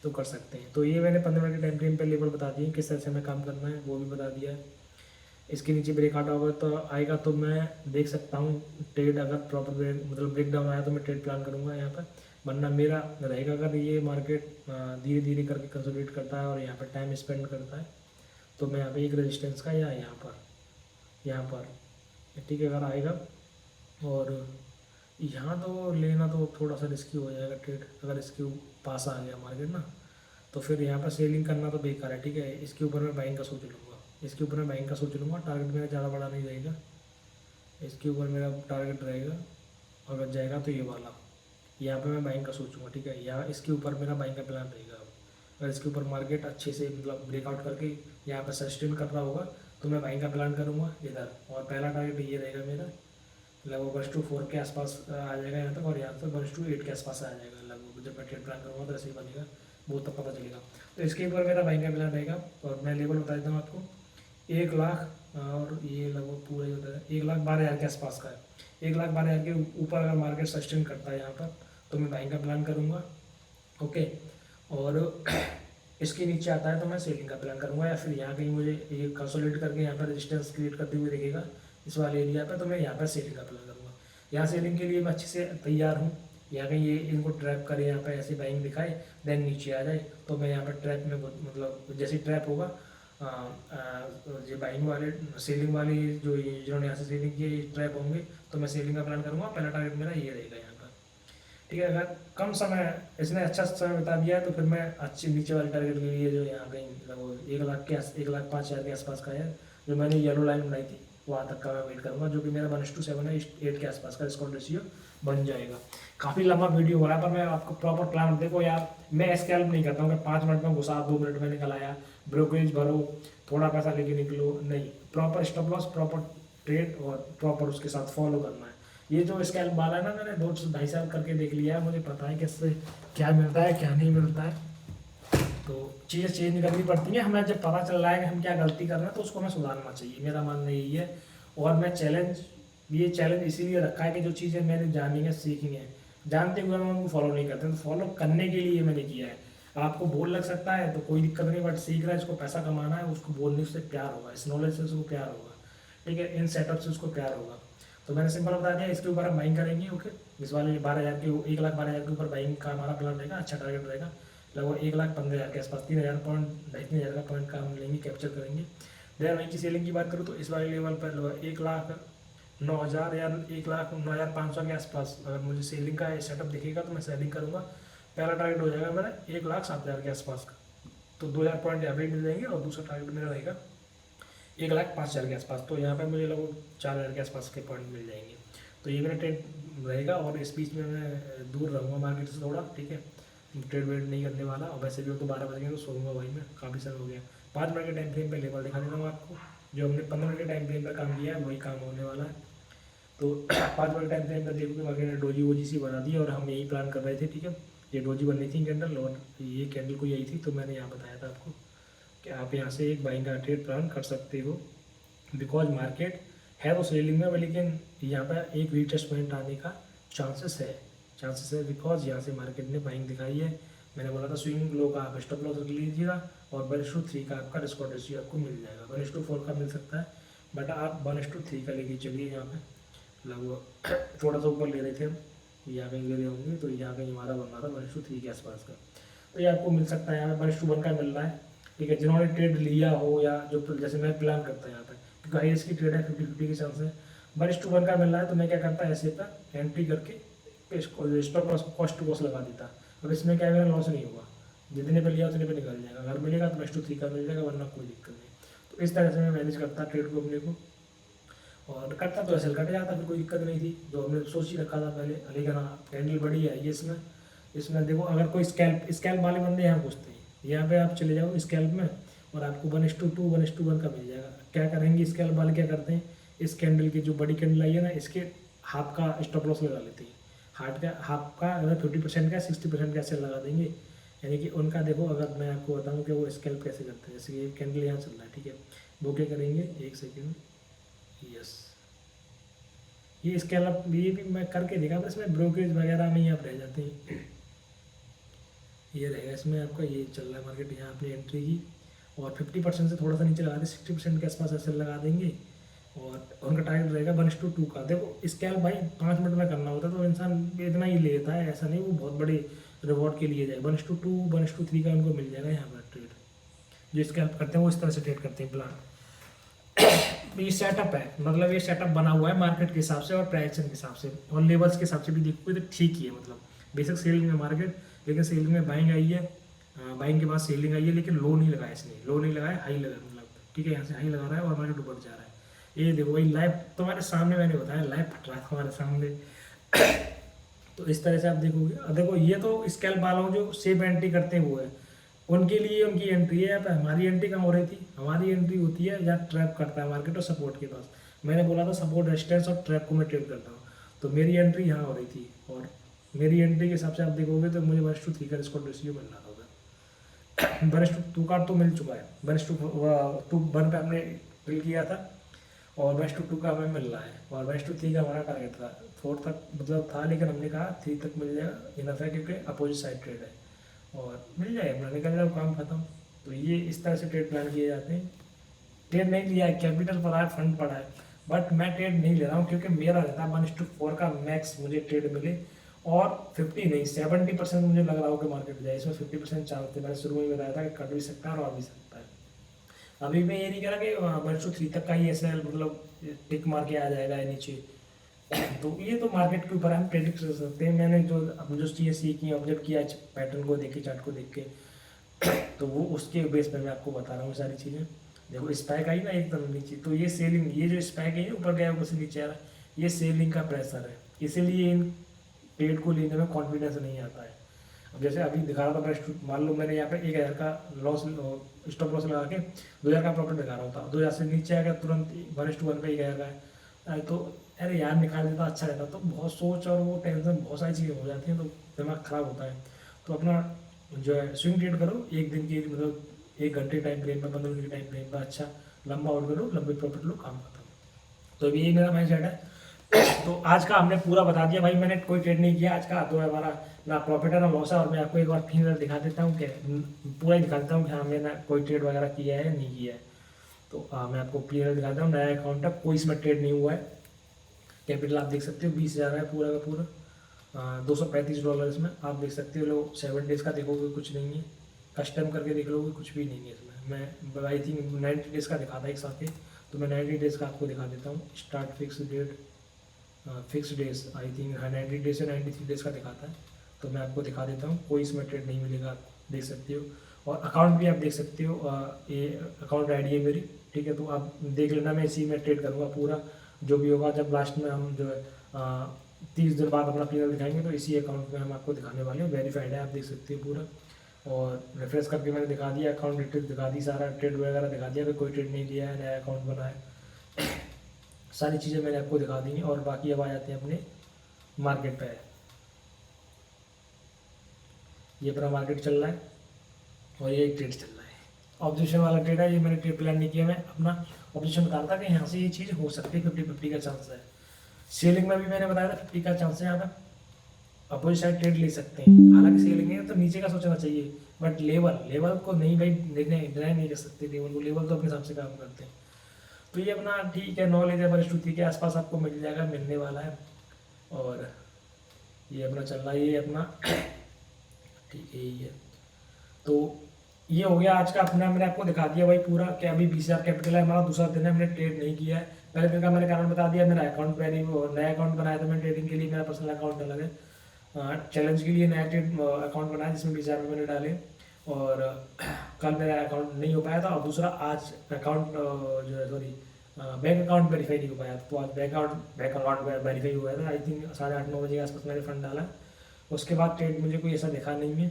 तो कर सकते हैं। तो ये मैंने 15 मिनट के टाइम फ्रेम पे लेवल बता दिए, किस तरह से हमें काम करना है वो भी बता दिया है। इसके नीचे ब्रेकआउट होगा तो आएगा तो मैं देख सकता हूँ ट्रेड, अगर प्रॉपर मतलब ब्रेक डाउन आया तो मैं ट्रेड प्लान करूँगा यहाँ पर, वरना मेरा रहेगा अगर ये मार्केट धीरे धीरे करके कंसोलिडेट करता है और यहाँ पर टाइम स्पेंड करता है तो मैं यहाँ पे एक रेजिस्टेंस का या यहाँ पर ठीक है अगर आएगा, और यहाँ तो लेना तो थोड़ा सा रिस्की हो जाएगा ट्रेड, अगर इसके पास आ गया मार्केट ना तो फिर यहाँ पर सेलिंग करना तो बेकार है। ठीक है, इसके ऊपर मैं बाइंग का सोच लूँगा, इसके ऊपर मैं बाइंग का सोच लूँगा। टारगेट मेरा ज़्यादा बड़ा नहीं रहेगा, इसके ऊपर मेरा टारगेट रहेगा, अगर जाएगा तो ये वाला, यहाँ पे मैं बाइंग का सोचूंगा। ठीक है, यहाँ इसके ऊपर मेरा बाइंग का प्लान रहेगा। अगर इसके ऊपर मार्केट अच्छे से मतलब ब्रेकआउट करके यहाँ पर सस्टेन कर रहा होगा तो मैं बाइंग का प्लान करूँगा इधर, और पहला टारगेट ये रहेगा मेरा, लगभग 1:4 के आसपास आ जाएगा यहाँ तक, और यहाँ तक 1:8 के आसपास आ जाएगा लगभग। जब मैं ट्रेड प्लान करूँगा तो ऐसे ही बनेगा, वो तब पता चलेगा। तो इसके ऊपर मेरा बाइंग का प्लान रहेगा, और मैं लेवल बता देता हूँ आपको, 1 लाख, और ये लगभग पूरा ही होता है 1,12,000 के आसपास का है। 1,12,000 के ऊपर अगर मार्केट सस्टेन करता है यहाँ पर तो मैं बाइंग का प्लान करूँगा। ओके, और इसके नीचे आता है तो मैं सेलिंग का प्लान करूँगा, या फिर यहाँ कहीं मुझे ये कंसोलिडेट करके यहाँ पर रेजिस्टेंस क्रिएट करते हुए दिखेगा इस वाले एरिया पर, तो मैं यहाँ पर सेलिंग का प्लान करूँगा। यहाँ सेलिंग के लिए मैं अच्छे से तैयार हूँ, यहाँ कहीं ये इनको ट्रैप करे, यहाँ पर ऐसे बाइंग दिखाए देन नीचे आ जाए तो मैं यहाँ पर ट्रैप में मतलब जैसे ट्रैप होगा जो बाइंग वाले सेलिंग वाले जो जिन्होंने यहाँ से सेलिंग किए ट्रैप होंगे, तो मैं सेलिंग का प्लान करूँगा। पहला टारगेट मेरा ये रहेगा यहाँ पर। ठीक है, अगर कम समय इसने अच्छा समय बता दिया है तो फिर मैं अच्छे नीचे वाले टारगेट के लिए जो यहाँ कहीं लगभग 1,05,000 के आसपास का है, जो मैंने येलो लाइन बनाई थी वहाँ तक का मैं वेट करूँगा, जो कि मेरा 1:7 है, 8 के आसपास का डिस्काउंट रेशियो बन जाएगा। काफ़ी लंबा वीडियो हो रहा है पर मैं आपको प्रॉपर प्लान देखो यार, मैं स्कैल्प नहीं करता हूँ कि 5 मिनट में घुसा 2 मिनट में निकल आया, ब्रोकरेज भरो थोड़ा पैसा लेके निकलो, नहीं, proper stop loss, proper trade और प्रॉपर उसके साथ फॉलो करना है। ये जो स्कैल्प वाला है ना, मैंने 2-2.5 साल करके देख लिया है, मुझे पता है कि इससे क्या मिलता है क्या नहीं मिलता है। तो चीज़ें चेंज करनी पड़ती हैं, हमें जब पता चल रहा है कि हम क्या गलती कर रहे हैं तो उसको हमें सुधारना चाहिए, मेरा मानना यही है। और मैं ये चैलेंज इसीलिए रखा है कि जो चीज़ें मैंने जानी है सीखनी है, जानते हुए मैं उनको फॉलो नहीं करते, तो फॉलो करने के लिए मैंने किया है। आपको बोल लग सकता है तो कोई दिक्कत नहीं, बट सीख रहा है, इसको पैसा कमाना है, उसको बोलने से प्यार होगा, इस नॉलेज से उसको प्यार होगा। ठीक है, इन सेटअप से उसको प्यार होगा। तो मैंने सिंपल बता दिया, इसके ऊपर हम बाइंग करेंगे। ओके, इस वाले 12,000 के 1,12,000 के ऊपर बाइंग का हमारा प्लान रहेगा, अच्छा टारगेट रहेगा, लगभग 1,15,000 के आसपास, 3,000 पॉइंट 2,500 का पॉइंट का हम लेंगे, कैप्चर करेंगे। देन वहीं की सेलिंग की बात करूँ तो इस वाले लेवल पर लगभग 1,09,000 या 1,09,500 के आसपास अगर मुझे सेलिंग का सेटअप दिखेगा तो मैं सेलिंग करूँगा। पहला टारगेट हो जाएगा मेरा 1,07,000 के आसपास का, तो 2,000 पॉइंट यहाँ पे मिल जाएंगे, और दूसरा टारगेट मेरा रहेगा 1,05,000 के आसपास, तो यहाँ पर मुझे लगभग 4,000 के आसपास के पॉइंट मिल जाएंगे। तो ये मेरा ट्रेड रहेगा, और इस बीच में मैं दूर रहूँगा मार्केट से थोड़ा। ठीक है, ट्रेड वेड नहीं करने वाला, और वैसे भी तो 12 बज गए तो सोऊंगा भाई, मैं काफ़ी समय हो गया। 5 मिनट के टाइम फ्रेम पे लेवल दिखा देता हूँ आपको, जो हमने 15 मिनट के टाइम फ्रेम पर काम किया है वही काम होने वाला है। तो 5 मिनट टाइम फ्रेम पर देखोगे बाकी ने डोजी वोजी सी बना दी, और हम यही प्लान कर रहे थे। ठीक है, ये डोजी बननी थी कैंडल, और ये कैंडल को यही थी, तो मैंने यहाँ बताया था आपको कि आप यहाँ से एक बाइंग का ट्रेड प्लान कर सकते हो, बिकॉज मार्केट है तो सेलिंग में, लेकिन यहाँ पर एक रीटेस्टमेंट आने का चांसेस है बिकॉज यहाँ से मार्केट ने बाइंग दिखाई है। मैंने बोला था स्विंग लो का आप स्टॉप लॉस रख लीजिएगा, और 1:3 का आपका डिस्काउंट रेशियो आपको मिल जाएगा। 1:4 का मिल सकता है, बट आप 1:3 का लेके चलिए। यहाँ पे लगभग थोड़ा सा ऊपर ले रहे थे हम, यहाँ कहीं ले रहे होंगे, तो यहाँ कहीं हमारा बन रहा था 1:3 के आसपास का, तो ये आपको मिल सकता है। यहाँ पे 1:1 का मिल रहा है। ठीक है, जिन्होंने ट्रेड लिया हो, या जो जैसे मैं प्लान करता हूँ यहाँ पे, क्योंकि हाई रिस्क की ट्रेड है, 50-50 के चांस है, 1:1 का मिल रहा है, तो मैं क्या करता है, ऐसे पर एंट्री करके stop loss cost to cost लगा देता। अब इसमें क्या मेरा लॉस नहीं होगा, जितने पे लिया उतने पे निकल जाएगा, अगर मिलेगा तो 1:3 का मिल जाएगा, वरना कोई दिक्कत नहीं। तो इस तरह से मैं मैनेज करता ट्रेड को अपने को, और करता तो ऐसे कट जाता, फिर कोई दिक्कत नहीं थी, जो हमने सोच ही रखा था पहले। लेकिन हाँ, कैंडल बड़ी है ये, इसमें देखो, अगर कोई स्कैल्प वाले बंदे यहाँ घुसते हैं, यहाँ पे आप चले जाओ स्कैल्प में, और आपको 1:2 1:1 का मिल जाएगा। क्या करेंगे स्कैल्प वाले, क्या करते हैं, इस कैंडल की जो बड़ी कैंडल आई है ना, इसके हाफ का स्टॉप लॉस लगा लेते हैं। हाफ का अगर 50% का 60% का सेल लगा देंगे, यानी कि उनका देखो, अगर मैं आपको बताऊँ कि वो स्कैल्प कैसे करते हैं, जैसे ये कैंडल यहाँ चल रहा है। ठीक है, वो क्या करेंगे, एक सेकेंड, यस, ये स्कैल्प ये भी मैं करके देखा, बस इसमें ब्रोकरेज वगैरह में ही आप रह जाते हैं। ये रहेगा इसमें आपका, ये चल रहा है मार्केट, यहाँ अपनी एंट्री की और 50% से थोड़ा सा नीचे लगा दें, 60% के आसपास ऐसे लगा देंगे और उनका टारगेट रहेगा 1:2 का। देखो स्कैल्प भाई 5 मिनट में करना होता है तो इंसान इतना ही लेता है, ऐसा नहीं वो बहुत बड़े रिवॉर्ड के लिए जाए। 1:2 1:3 का उनको मिल जाएगा यहाँ पर ट्रेड। जो स्कैल्प करते हैं वो इस तरह से ट्रेड करते हैं प्लान। ये सेटअप है, मतलब ये सेटअप बना हुआ है मार्केट के हिसाब से और प्राइसिंग के हिसाब से और लेवल्स के हिसाब से भी देखोगे तो ठीक ही है। मतलब बेसिक सेलिंग है मार्केट, लेकिन सेलिंग में बाइंग आई है, बाइंग के बाद सेलिंग आई है, लेकिन लो नहीं लगाया इसने, लो नहीं लगाया, हाई लगा, मतलब ठीक है यहाँ से हाई लगा रहा है और मार्केट ऊपर जा रहा है। ये देखो भाई लाइव तुम्हारे सामने, मैंने बताया लाइव फट रहा है तुम्हारे सामने। तो इस तरह से आप देखोगे। अब देखो ये तो स्कैल्प वालों जो सेफ एंट्री करते हैं वो है, उनके लिए उनकी एंट्री है। यहाँ पे हमारी एंट्री कहाँ हो रही थी, हमारी एंट्री होती है जहाँ ट्रैप करता है मार्केट और सपोर्ट के पास। मैंने बोला था सपोर्ट रेजिस्टेंस और ट्रैप को मैं ट्रेड करता हूँ, तो मेरी एंट्री यहाँ हो रही थी और मेरी एंट्री के हिसाब से आप देखोगे तो मुझे 1:3 का रिस्क रेशियो मिल रहा था उधर। 1:2 का तो मिल चुका है, 1:1 पे हमने फिल किया था और 1:2 का हमें मिल रहा है और 1:3 का हमारा टारगेट था, 4 तक मतलब था, लेकिन हमने कहा 3 तक मिल जाएगा इनफ है क्योंकि अपोजिट साइड ट्रेड है और मिल जाए अपना निकल जाए काम खत्म। तो ये इस तरह से ट्रेड प्लान किए जाते हैं। ट्रेड नहीं लिया है, कैपिटल पड़ा है, फंड पड़ा है, बट मैं ट्रेड नहीं ले रहा हूँ क्योंकि मेरा रहता है 1:4 का मैक्स मुझे ट्रेड मिले और 50 नहीं 70% मुझे लग रहा हो कि मार्केट जाए। इसमें 50% चांस थे, मैंने शुरू में ही बताया था कि कट भी सकता है और आ भी सकता है। अभी मैं ये नहीं कह रहा कि 1:3 तक का ही ऐसा मतलब टिक मार के आ जाएगा नीचे। तो ये तो मार्केट के ऊपर हम प्रेडिक्ट कर सकते हैं। मैंने जो चीज़ें सीखी ऑब्जर्व किया पैटर्न को देख के, चार्ट को देख के, तो वो उसके बेस पर मैं आपको बता रहा हूँ सारी चीज़ें। देखो स्पाइक आई ना एकदम नीचे, तो ये सेलिंग, ये जो स्पाइक है ऊपर गया ऊपर से नीचे आ रहा है, ये सेलिंग का प्रेशर है, इसीलिए इन ट्रेड को लेने में कॉन्फिडेंस नहीं आता है। अब जैसे अभी दिखा रहा था मैं, मान लो मैंने यहाँ पे 1,000 का लॉस स्टॉप लॉस लगा के 2,000 का प्रॉफिट दिखा रहा होता, 2,000 से नीचे आ गया तुरंत 1:1 पे 1,000 का है, तो अरे यार निकाल देता अच्छा रहता। तो बहुत सोच और वो टेंशन बहुत सारी चीज़ें हो जाती हैं, तो दिमाग ख़राब होता है। तो अपना जो है स्विंग ट्रेड करो, एक दिन की मतलब 1 घंटे टाइम फ्रेम में, 15 मिनट के टाइम फ्रेम में, अच्छा लंबा आउट करो, लंबे प्रॉफिट लो, काम खत्म। तो यही मेरा माइंड सेट है। तो आज का हमने पूरा बता दिया भाई, मैंने कोई ट्रेड नहीं किया आज का, तो हमारा ना प्रॉफिट है ना लॉस है। और मैं आपको एक बार फिर दिखा देता हूँ कि पूरा ही दिखा देता हूँ कि हाँ मैंने कोई ट्रेड वगैरह किया है नहीं किया है। तो मैं आपको क्लियर दिखाता हूँ, नया अकाउंट है, कोई इसमें ट्रेड नहीं हुआ है। कैपिटल आप देख सकते हो 20,000 है पूरा का पूरा, $235 इसमें आप देख सकते हो। लोग 7 डेज़ का देखोगे कुछ नहीं है, कस्टम करके देख लोगे कुछ भी नहीं है इसमें। मैं आई थिंक 90 डेज़ का दिखाता है एक साथ ही, तो मैं 90 डेज़ का आपको दिखा देता हूँ। Start fix date, fix days I think 90 days से 93 डेज़ का दिखाता है, तो मैं आपको दिखा देता हूँ। कोई इसमें ट्रेड नहीं मिलेगा, आप देख सकते हो। और अकाउंट भी आप देख सकते हो, ये अकाउंट आईडी है मेरी, ठीक है। तो आप देख लेना, मैं इसी में ट्रेड करूँगा पूरा, जो भी होगा जब लास्ट में हम जो है 30 दिन बाद अपना पीएल दिखाएंगे, तो इसी अकाउंट में हम आपको दिखाने वाले हैं। वेरीफाइड है, आप देख सकते हो पूरा। और रेफरेंस करके मैंने दिखा दिया, अकाउंट डिटेल दिखा दी, सारा ट्रेड वगैरह दिखा दिया कि कोई ट्रेड नहीं लिया है, नया अकाउंट बना है, सारी चीज़ें मैंने आपको दिखा दी हैं। और बाकी अब आ जाते हैं अपने मार्केट पे। ये अपना मार्केट चल रहा है और ये एक ट्रेड चल रहा है, ऑब्जेक्शन वाला ट्रेड है। ये मैंने ट्रेड प्लान नहीं किया, मैं अपना ऑब्जेक्शन बता रहा था कि यहाँ से ये चीज़ हो सकती है, 50-50 का चांस है। सेलिंग में भी मैंने बताया था 50 का चांस है, यहाँ पर अपोजिट साइड ट्रेड ले सकते हैं। हालांकि सेलिंग है तो नीचे का सोचना चाहिए, बट लेवल को नहीं भाई डिनाई नहीं कर सकते, लेवल तो अपने हिसाब से काम करते हैं। तो ये अपना ठीक है, नॉलेज है, परिस्थिति के आसपास आपको मिल जाएगा, मिलने वाला है। और ये अपना चल रहा है, ये अपना ठीक है, ये तो ये हो गया आज का अपना। मैंने आपको दिखा दिया भाई पूरा कि अभी 20,000 कैपिटल है हमारा, दूसरा दिन है, हमने ट्रेड नहीं किया है। पहले दिन का मैंने कारण बता दिया, मेरा अकाउंट नया अकाउंट बनाया था मैंने ट्रेडिंग के लिए, मेरा पर्सनल अकाउंट अलग है। चैलेंज के लिए नया ट्रेड अकाउंट बनाया जिसमें 20,000 रुपये मैंने डाले। और कल मेरा अकाउंट नहीं हो पाया था, और दूसरा आज अकाउंट जो है सॉरी बैंक अकाउंट वेरीफाई नहीं हो पाया, तो आज बैंक अकाउंट वेरीफाई हुआ था। आई थिंक 8:30-9 बजे के आसपास मैंने फंड डाला, उसके बाद ट्रेड मुझे कोई ऐसा दिखा नहीं है।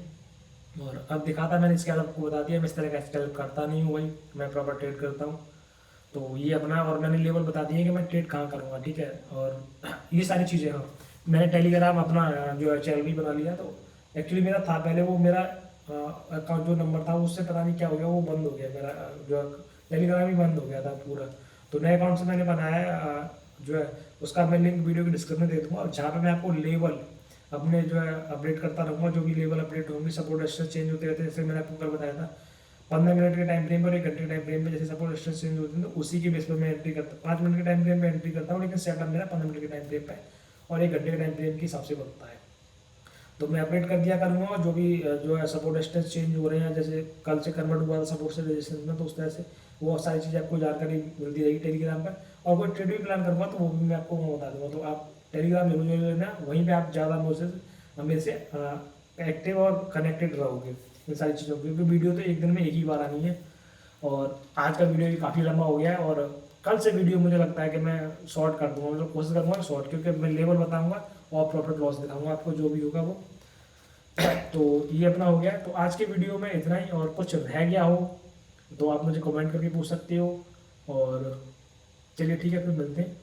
और अब दिखाता मैंने स्कैल्प आपको बता दिया, मैं इस तरह का स्कैल्प करता नहीं हूँ भाई, मैं प्रॉपर ट्रेड करता हूँ। तो ये अपना, और मैंने लेवल बता दिए कि मैं ट्रेड कहाँ करूँगा, ठीक है। और ये सारी चीज़ें, हाँ मैंने टेलीग्राम अपना जो है चैनल भी बना लिया। तो एक्चुअली मेरा था पहले, वो मेरा अकाउंट जो नंबर था उससे पता नहीं क्या हो गया, वो बंद हो गया, मेरा जो टेलीग्राम ही बंद हो गया था पूरा। तो नए अकाउंट से मैंने बनाया जो है, उसका मैं लिंक वीडियो के डिस्क्रिप्शन में दे दूँगा। और जहाँ पर मैं आपको लेवल अपने जो है अपडेट करता रहूँगा, जो भी लेवल अपडेट होंगे, सपोर्ट रेजिस्टेंस चेंज होते रहते हैं। जैसे मैंने आपको कल बताया था 15 मिनट के टाइम फ्रेम पर 1 घंटे के टाइम फ्रेम में जैसे सपोर्ट रेजिस्टेंस चेंज होते हैं, तो उसी के बेस पर मैं एंट्री करता 5 मिनट के टाइम फ्रेम में एंट्री करता हूँ, लेकिन सेटअप मेरा 15 मिनट के टाइम फ्रेम पे और 1 घंटे के टाइम फ्रेम के हिसाब से बनता है। तो मैं अपडेट कर दिया करूँगा, और जो भी जो है सपोर्ट रेजिस्टेंस चेंज हो रहे हैं, जैसे कल से कन्वर्ट हुआ था सपोर्ट से रेजिस्टेंस में, तो उस तरह से वो सारी चीज़ें आपको जानकारी मिलती रहेगी टेलीग्राम पर। और कोई ट्रेड भी प्लान करूँगा तो वो भी मैं आपको बता दूँगा, तो आप टेलीग्राम जरूर जरूर लेना, वहीं पर आप ज़्यादा मेरे से एक्टिव और कनेक्टेड रहोगे इन सारी चीज़ों की, क्योंकि वीडियो तो एक दिन में एक ही बार आनी है। और आज का वीडियो भी काफ़ी लंबा हो गया है, और कल से वीडियो मुझे लगता है कि मैं शॉर्ट कर दूंगा, मतलब कोशिश करूँगा शॉर्ट, क्योंकि मैं लेवल बताऊंगा और प्रॉफिट लॉस दिखाऊंगा आपको, जो भी होगा वो। तो ये अपना हो गया। तो आज के वीडियो में इतना ही, और कुछ रह गया हो तो आप मुझे कमेंट करके पूछ सकते हो। और चलिए ठीक है, फिर मिलते हैं।